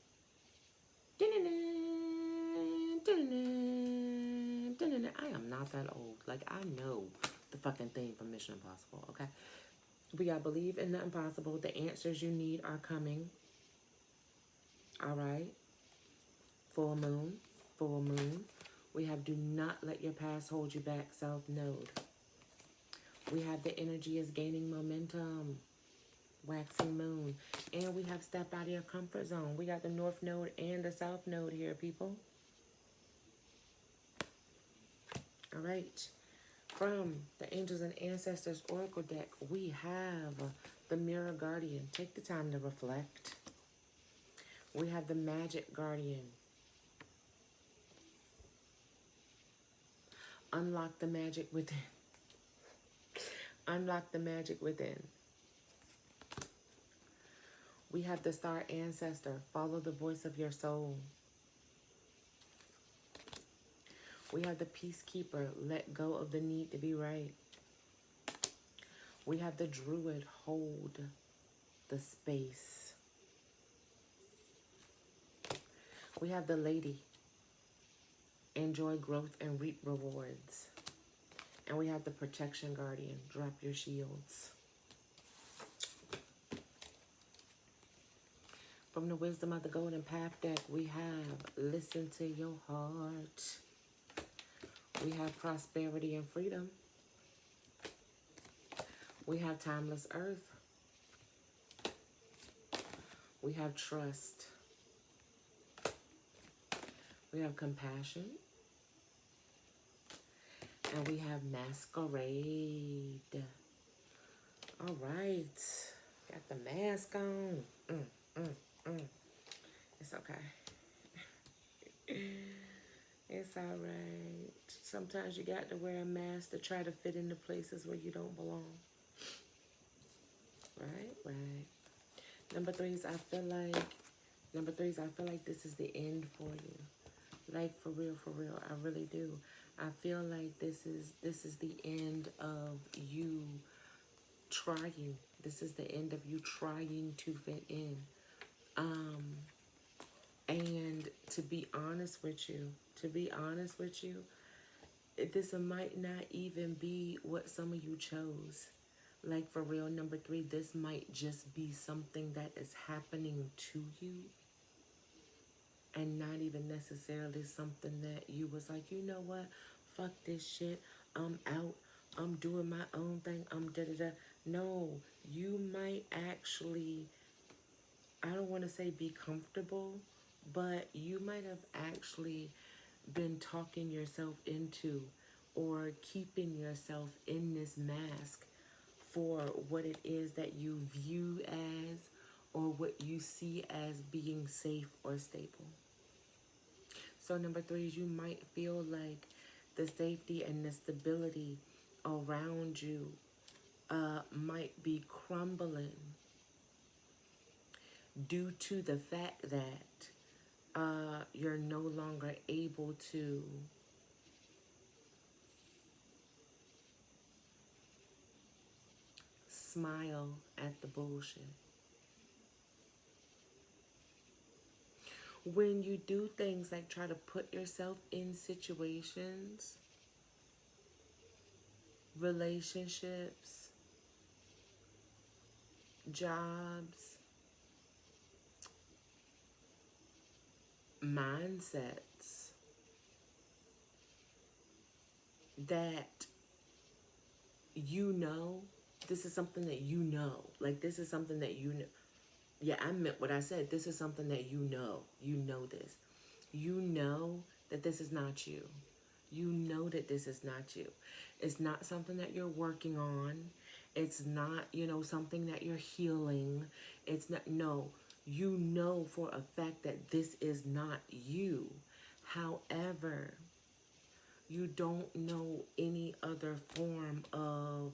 I am not that old. Like, I know the fucking theme from Mission Impossible, okay? We got Believe in the Impossible. The answers you need are coming. All right. Full moon. Full moon. We have Do Not Let Your Past Hold You Back. South Node. We have The Energy is Gaining Momentum. Waxing moon. And we have Step Out of Your Comfort Zone. We got the North Node and the South Node here, people. All right. From the Angels and Ancestors Oracle deck, we have the Mirror Guardian. Take the time to reflect. We have the Magic Guardian. Unlock the magic within. Unlock the magic within. We have the Star Ancestor. Follow the voice of your soul. We have the Peacekeeper. Let go of the need to be right. We have the Druid. Hold the space. We have the Lady. Enjoy growth and reap rewards. And we have the Protection Guardian. Drop your shields. From the Wisdom of the Golden Path deck, we have Listen to Your Heart. We have Prosperity and Freedom. We have Timeless Earth. We have Trust. We have Compassion. And we have Masquerade. All right. Got the mask on. It's okay. It's all right. Sometimes you got to wear a mask to try to fit into places where you don't belong. Right. Number threes, I feel like this is the end for you. Like, for real, I really do. I feel like this is the end of you trying. This is the end of you trying to fit in. And to be honest with you, this might not even be what some of you chose. Like, for real, number three, this might just be something that is happening to you and not even necessarily something that you was like, you know what, fuck this shit, I'm out, I'm doing my own thing, I'm da-da-da. No, you might actually, I don't want to say be comfortable, but you might have actually been talking yourself into or keeping yourself in this mask for what it is that you view as or what you see as being safe or stable. So number 3 is you might feel like the safety and the stability around you might be crumbling due to the fact that you're no longer able to smile at the bullshit. When you do things like try to put yourself in situations, relationships, jobs, mindsets that you know, this is something that you know. Like, this is something that you know. Yeah, I meant what I said. This is something that you know. You know this. You know that this is not you. You know that this is not you. It's not something that you're working on. It's not, something that you're healing. It's not, no. You know for a fact that this is not you. However, you don't know any other form of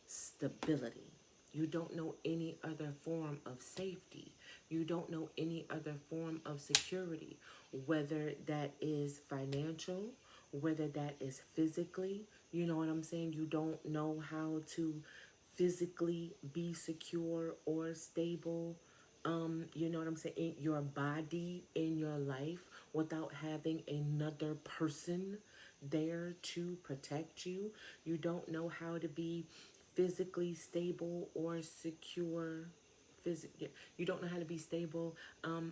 stability. You don't know any other form of safety. You don't know any other form of security, whether that is financial, whether that is physically. You know what I'm saying? You don't know how to physically be secure or stable. You know what I'm saying? In your body, in your life, without having another person there to protect you. You don't know how to be physically stable or secure. You don't know how to be stable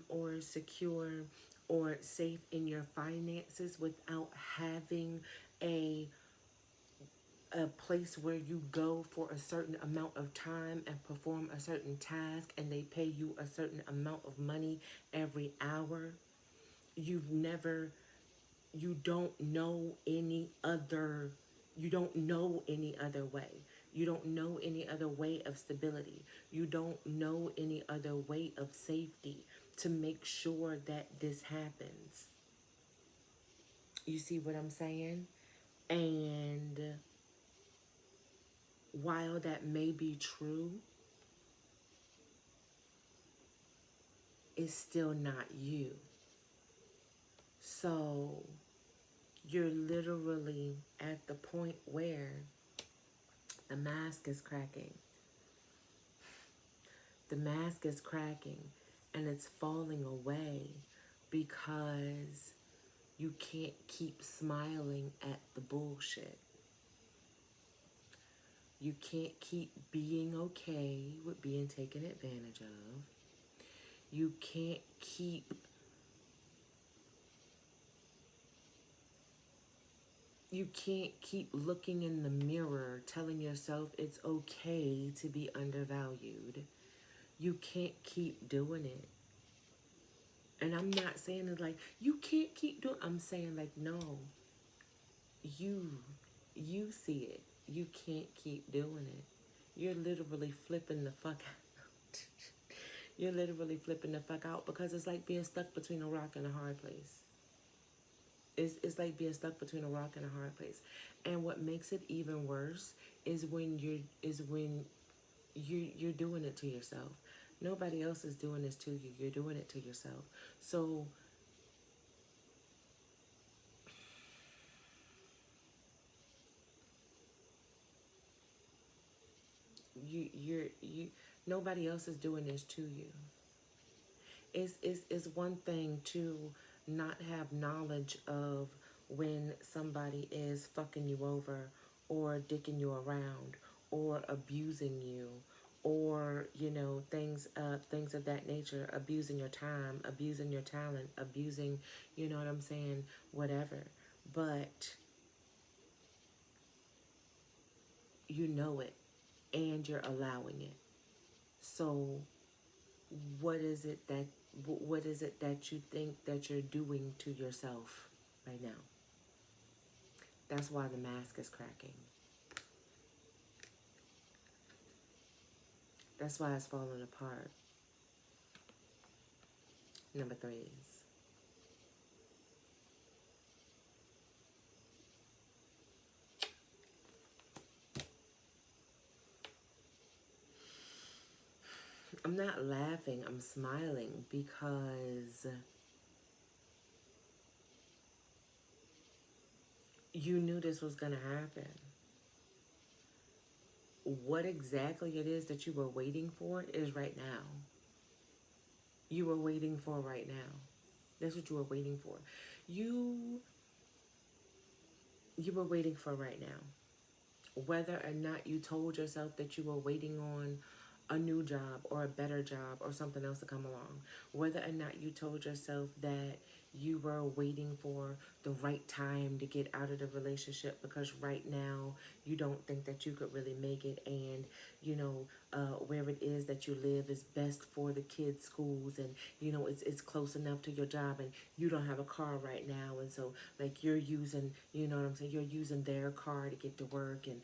or secure or safe in your finances without having a a place where you go for a certain amount of time and perform a certain task and they pay you a certain amount of money every hour. You've never, you don't know any other, you don't know any other way. You don't know any other way of stability. You don't know any other way of safety to make sure that this happens. You see what I'm saying? And while that may be true, it's still not you. So you're literally at the point where the mask is cracking. The mask is cracking and it's falling away because you can't keep smiling at the bullshit. You can't keep being okay with being taken advantage of. You can't keep looking in the mirror telling yourself it's okay to be undervalued. You can't keep doing it. And I'm not saying it's like you can't keep doing, I'm saying like no. You you see it. You can't keep doing it. You're literally flipping the fuck out. You're literally flipping the fuck out because it's like being stuck between a rock and a hard place. It's like being stuck between a rock and a hard place. And what makes it even worse is when you're doing it to yourself. Nobody else is doing this to you. You're doing it to yourself. So you nobody else is doing this to you. It's one thing to not have knowledge of when somebody is fucking you over or dicking you around or abusing you or things of that nature, abusing your time, abusing your talent, abusing, you know what I'm saying, whatever. But you know it and you're allowing it. So what is it that you think that you're doing to yourself right now? That's why the mask is cracking. That's why it's falling apart. Number 3 is I'm not laughing, I'm smiling because you knew this was going to happen. What exactly it is that you were waiting for is right now. You were waiting for right now. That's what you were waiting for. You you were waiting for right now. Whether or not you told yourself that you were waiting on a new job or a better job or something else to come along, whether or not you told yourself that you were waiting for the right time to get out of the relationship because right now you don't think that you could really make it, and where it is that you live is best for the kids' schools, and it's close enough to your job, and you don't have a car right now, and so like you're using, you know what I'm saying, you're using their car to get to work, and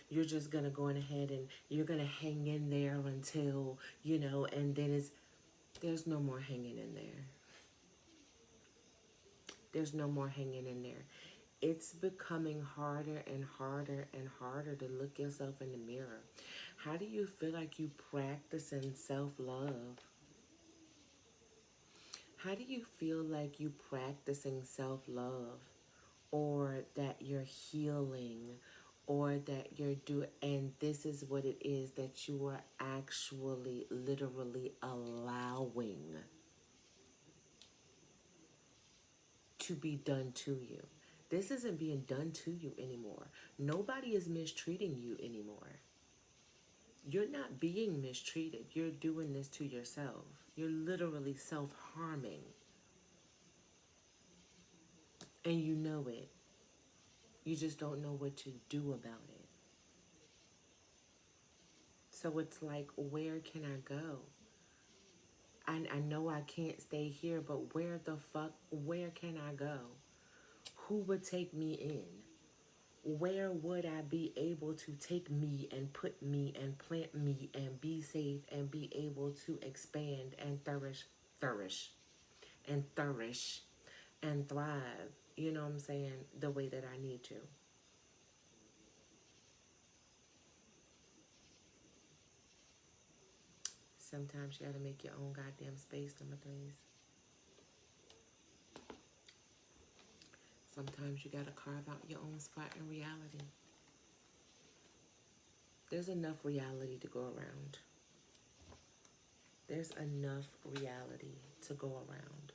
you're just gonna go in ahead and you're gonna hang in there until and then there's no more hanging in there. There's no more hanging in there. It's becoming harder and harder and harder to look yourself in the mirror. How do you feel like you practicing self-love? How do you feel like you practicing self-love, or that you're healing, or that you're doing, and this is what it is that you are actually literally allowing to be done to you? This isn't being done to you anymore. Nobody is mistreating you anymore. You're not being mistreated. You're doing this to yourself. You're literally self-harming. And you know it. You just don't know what to do about it. So it's like, where can I go? I know I can't stay here, but where can I go? Who would take me in? Where would I be able to take me and put me and plant me and be safe and be able to expand and flourish and flourish and thrive, you know what I'm saying, the way that I need to. Sometimes you gotta make your own goddamn space, number threes. Sometimes you gotta carve out your own spot in reality. There's enough reality to go around. There's enough reality to go around.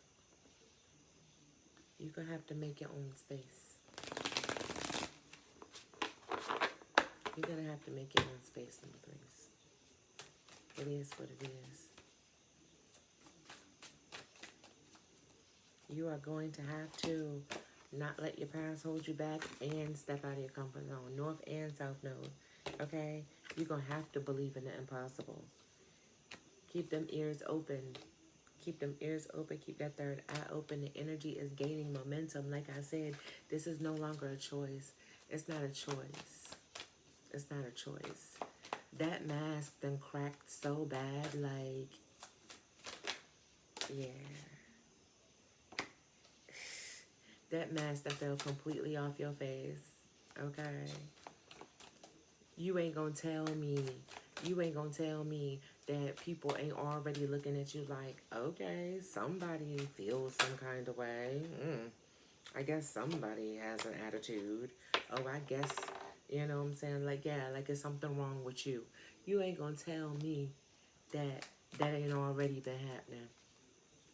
You're gonna have to make your own space. You're gonna have to make your own space, number threes. It is what it is. You are going to have to not let your past hold you back and step out of your comfort zone, north and south node. Okay? You're going to have to believe in the impossible. Keep them ears open. Keep them ears open. Keep that third eye open. The energy is gaining momentum. Like I said, this is no longer a choice. It's not a choice. It's not a choice. That mask then cracked so bad, like, yeah. That mask that fell completely off your face, okay? You ain't gonna tell me that people ain't already looking at you like, okay, somebody feels some kind of way. I guess somebody has an attitude. Oh, I guess, you know what I'm saying? Like, yeah, like it's something wrong with you. You ain't gonna tell me that ain't already been happening.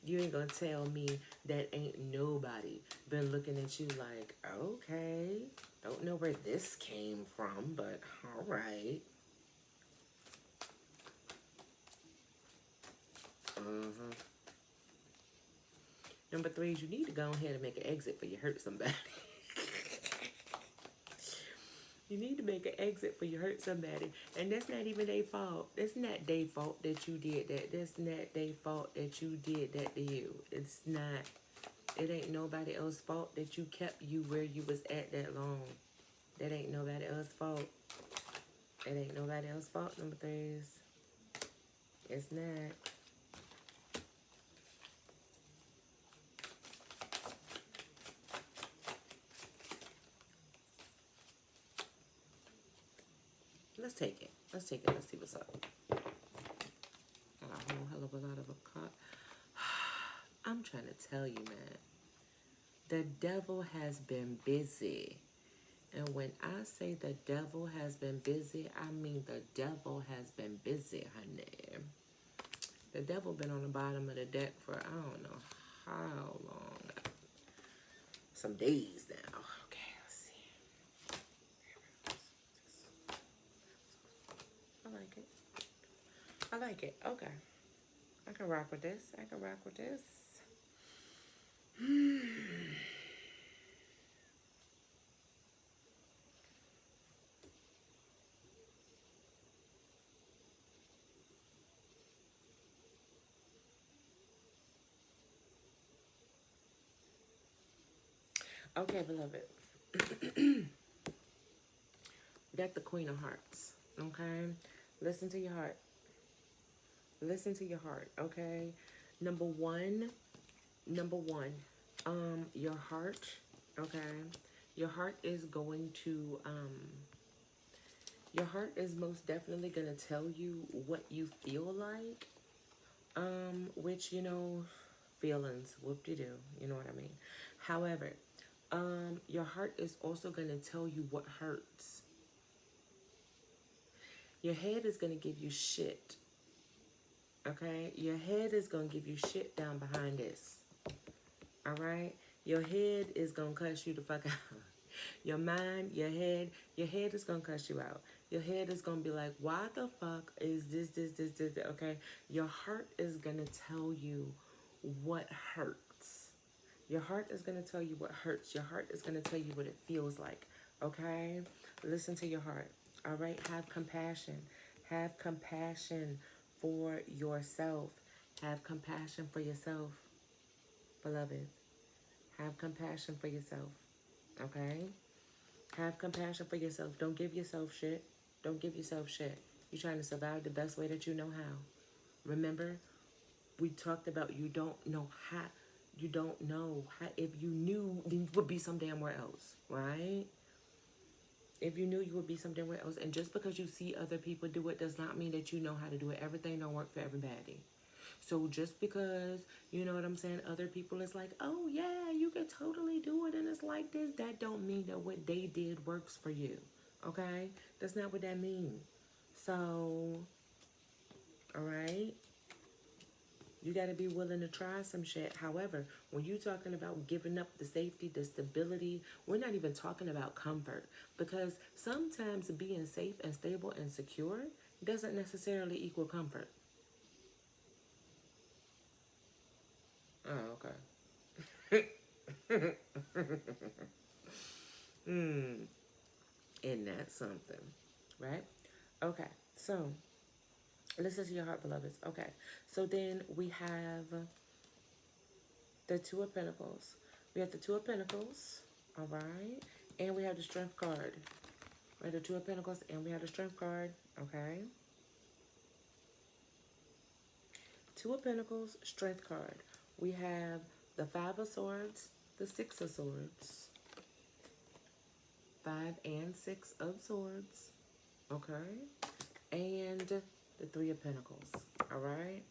You ain't gonna tell me that ain't nobody been looking at you like, okay, don't know where this came from, but all right. Number three is you need to go ahead and make an exit before you hurt somebody. You need to make an exit before you hurt somebody. And that's not even their fault. That's not their fault that you did that. That's not their fault that you did that to you. It's not. It ain't nobody else's fault that you kept you where you was at that long. That ain't nobody else's fault. It ain't nobody else's fault, number threes. It's not. Let's take it. Let's take it. Let's see what's up. All a lot of a cut. I'm trying to tell you, man. The devil has been busy. And when I say the devil has been busy, I mean the devil has been busy, honey. The devil been on the bottom of the deck for I don't know how long. Some days now. Okay, let's see. I like it. I like it. Okay. I can rock with this. I can rock with this. Okay, beloved. We got the Queen of Hearts. Okay? Listen to your heart. Listen to your heart. Okay? Number one, your heart, okay? Your heart is going to, your heart is most definitely going to tell you what you feel like, which, you know, feelings, whoop-de-doo, you know what I mean? However, your heart is also going to tell you what hurts. Your head is going to give you shit, okay? Your head is going to give you shit down behind this, all right? Your head is going to cuss you the fuck out. Your mind, your head is going to cuss you out. Your head is going to be like, why the fuck is this, okay? Your heart is going to tell you what hurts. Your heart is going to tell you what hurts. Your heart is going to tell you what it feels like, okay? Listen to your heart, all right? Have compassion. Have compassion for yourself. Have compassion for yourself, beloved. Have compassion for yourself, okay? Have compassion for yourself. Don't give yourself shit. Don't give yourself shit. You're trying to survive the best way that you know how. Remember, we talked about you don't know how. You don't know how. If you knew, then you would be some damn where else, right? If you knew, you would be somewhere else. And just because you see other people do it does not mean that you know how to do it. Everything don't work for everybody. So just because, you know what I'm saying, other people is like, oh yeah, you can totally do it and it's like this, that don't mean that what they did works for you. Okay? That's not what that means. So, all right? You got to be willing to try some shit. However, when you're talking about giving up the safety, the stability, we're not even talking about comfort. Because sometimes being safe and stable and secure doesn't necessarily equal comfort. Oh, okay. Isn't that something? Right? Okay. So, listen to your heart, beloveds. Okay. So then we have the Two of Pentacles. We have the Two of Pentacles. All right. And we have the Strength card. We have the Two of Pentacles and we have the Strength card. Okay. Two of Pentacles, Strength card. We have the Five of Swords, the Six of Swords. Five and Six of Swords. Okay. And the Three of Pentacles. All right.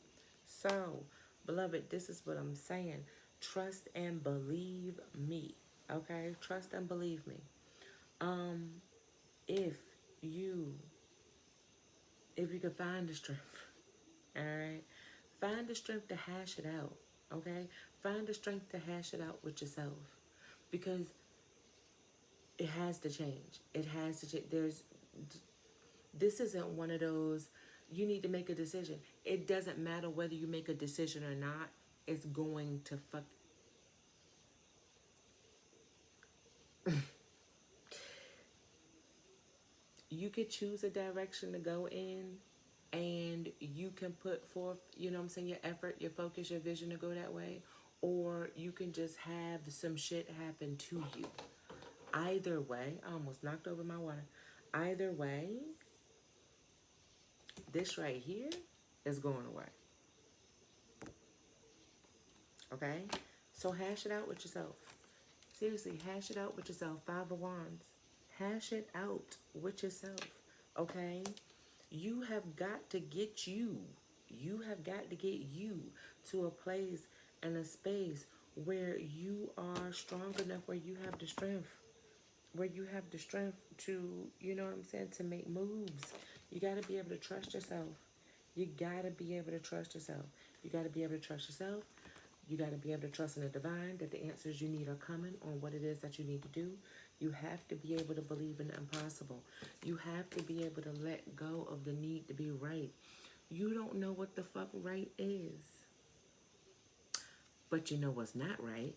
So, beloved, this is what I'm saying. Trust and believe me. Okay? Trust and believe me. If you if you can find the strength, all right? Find the strength to hash it out. Okay? Find the strength to hash it out with yourself. Because it has to change. It has to change. This isn't one of those, you need to make a decision. It doesn't matter whether you make a decision or not. It's going to fuck. You could choose a direction to go in and you can put forth, you know what I'm saying, your effort, your focus, your vision to go that way. Or you can just have some shit happen to you. Either way, I almost knocked over my water. Either way, this right here is going away. Okay? So hash it out with yourself. Seriously, hash it out with yourself. Five of Wands. Hash it out with yourself. Okay? You have got to get you. You have got to get you to a place and a space where you are strong enough, where you have the strength, to, you know what I'm saying, to make moves. You got to be able to trust yourself. You got to be able to trust yourself. You got to be able to trust yourself. You got to be able to trust in the divine, that the answers you need are coming on what it is that you need to do. You have to be able to believe in the impossible. You have to be able to let go of the need to be right. You don't know what the fuck right is, but you know what's not right.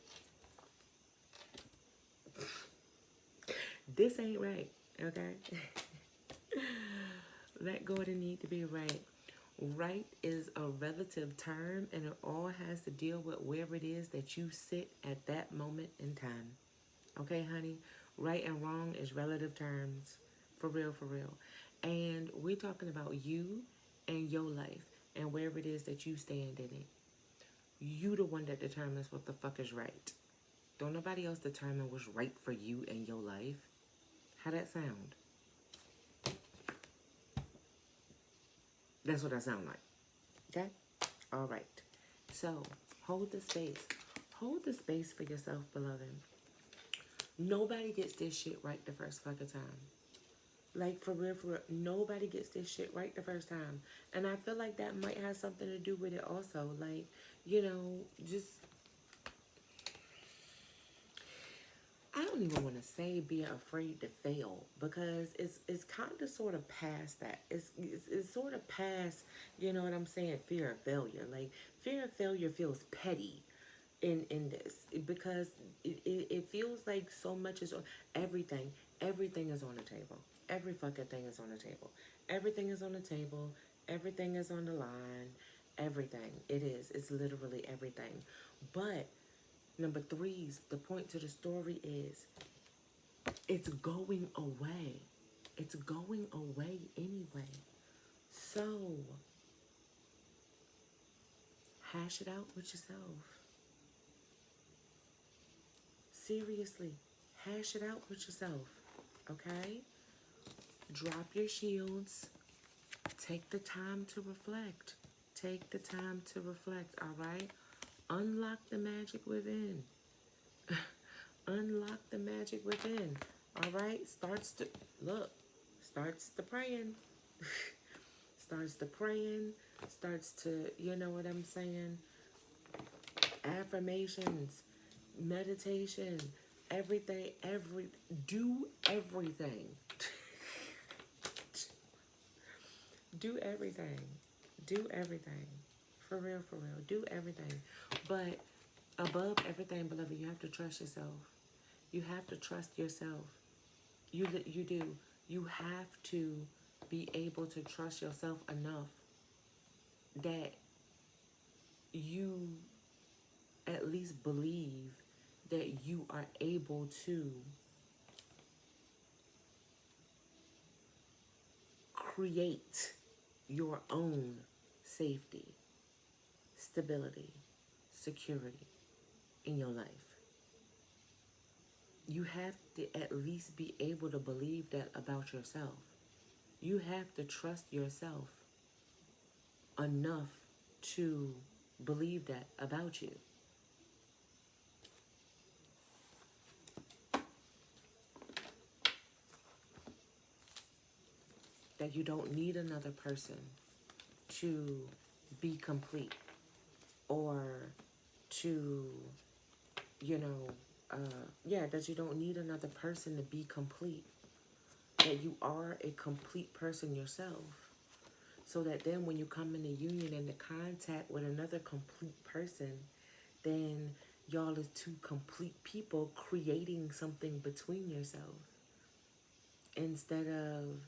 This ain't right, okay? Let go of the need to be right. Right is a relative term, and it all has to deal with where it is that you sit at that moment in time. Okay, honey? Right and wrong is relative terms. For real, for real. And we're talking about you and your life and where it is that you stand in it. You the one that determines what the fuck is right. Don't nobody else determine what's right for you and your life. How that sound? That's what I sound like. Okay? All right. So, hold the space. Hold the space for yourself, beloved. Nobody gets this shit right the first fucking time. Like, for real, nobody gets this shit right the first time. And I feel like that might have something to do with it also. Like, you know, just, I don't even want to say being afraid to fail, because it's kind of sort of past that. It's sort of past, you know what I'm saying, fear of failure. Like, fear of failure feels petty in this, because it feels like so much is on everything is on the table. Every fucking thing is on the table. Everything is on the table. Everything is on the line. Everything. It is. It's literally everything. But number threes, the point to the story is it's going away. It's going away anyway. So hash it out with yourself. Seriously, hash it out with yourself. Okay? Drop your shields. Take the time to reflect. Take the time to reflect, all right? Unlock the magic within. Unlock the magic within. All right? Starts the praying. Starts the praying. Starts to, you know what I'm saying? Affirmations, meditation, everything, do everything. Do everything. Do everything. For real, for real. Do everything. But above everything, beloved, you have to trust yourself. You have to trust yourself. You do. You have to be able to trust yourself enough that you at least believe that you are able to create your own safety, stability, security in your life. You have to at least be able to believe that about yourself. You have to trust yourself enough to believe that about you. That you don't need another person to be complete, or to, you know, that you don't need another person to be complete. That you are a complete person yourself. So that then when you come into union and the contact with another complete person, then y'all is two complete people creating something between yourself. Instead of,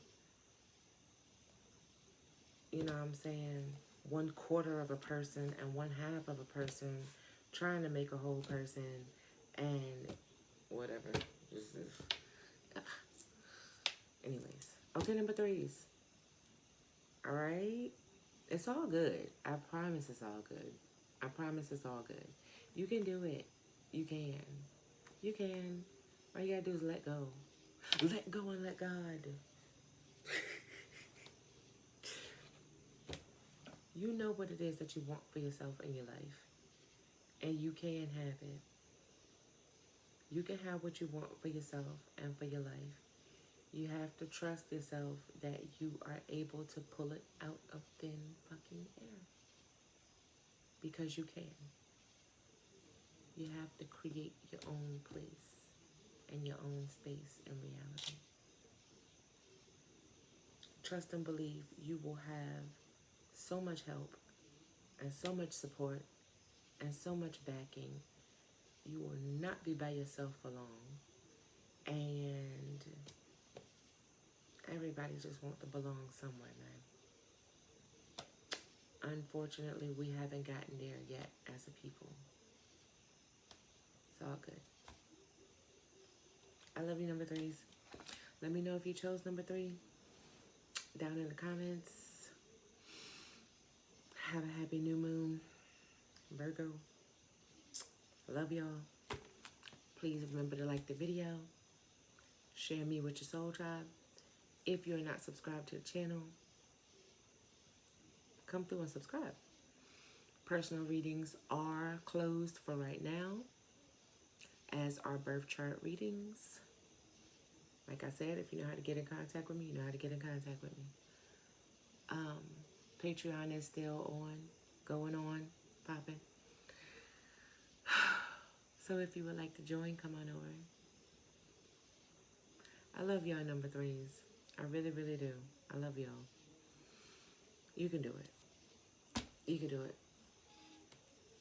you know what I'm saying, 1/4 of a person and 1/2 of a person trying to make a whole person, and whatever. Just anyways. Okay, number threes. All right? It's all good. I promise it's all good. I promise it's all good. You can do it. You can. You can. All you gotta do is let go. Let go and let God. You know what it is that you want for yourself in your life. And you can have it. You can have what you want for yourself and for your life. You have to trust yourself that you are able to pull it out of thin fucking air. Because you can. You have to create your own place and your own space in reality. Trust and believe you will have so much help and so much support and so much backing. You will not be by yourself for long. And everybody just wants to belong somewhere, man. Unfortunately, we haven't gotten there yet as a people. It's all good. I love you, number threes. Let me know if you chose number 3 down in the comments. Have a happy new moon, Virgo. Love y'all. Please remember to like the video. Share me with your soul tribe. If you're not subscribed to the channel, come through and subscribe. Personal readings are closed for right now, as are birth chart readings. Like I said, if you know how to get in contact with me, you know how to get in contact with me. Patreon is still on, going on, popping. So if you would like to join, come on over. I love y'all, number threes. I really, really do. I love y'all. You can do it. You can do it.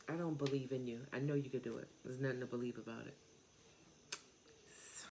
I don't believe in you. I know you can do it. There's nothing to believe about it.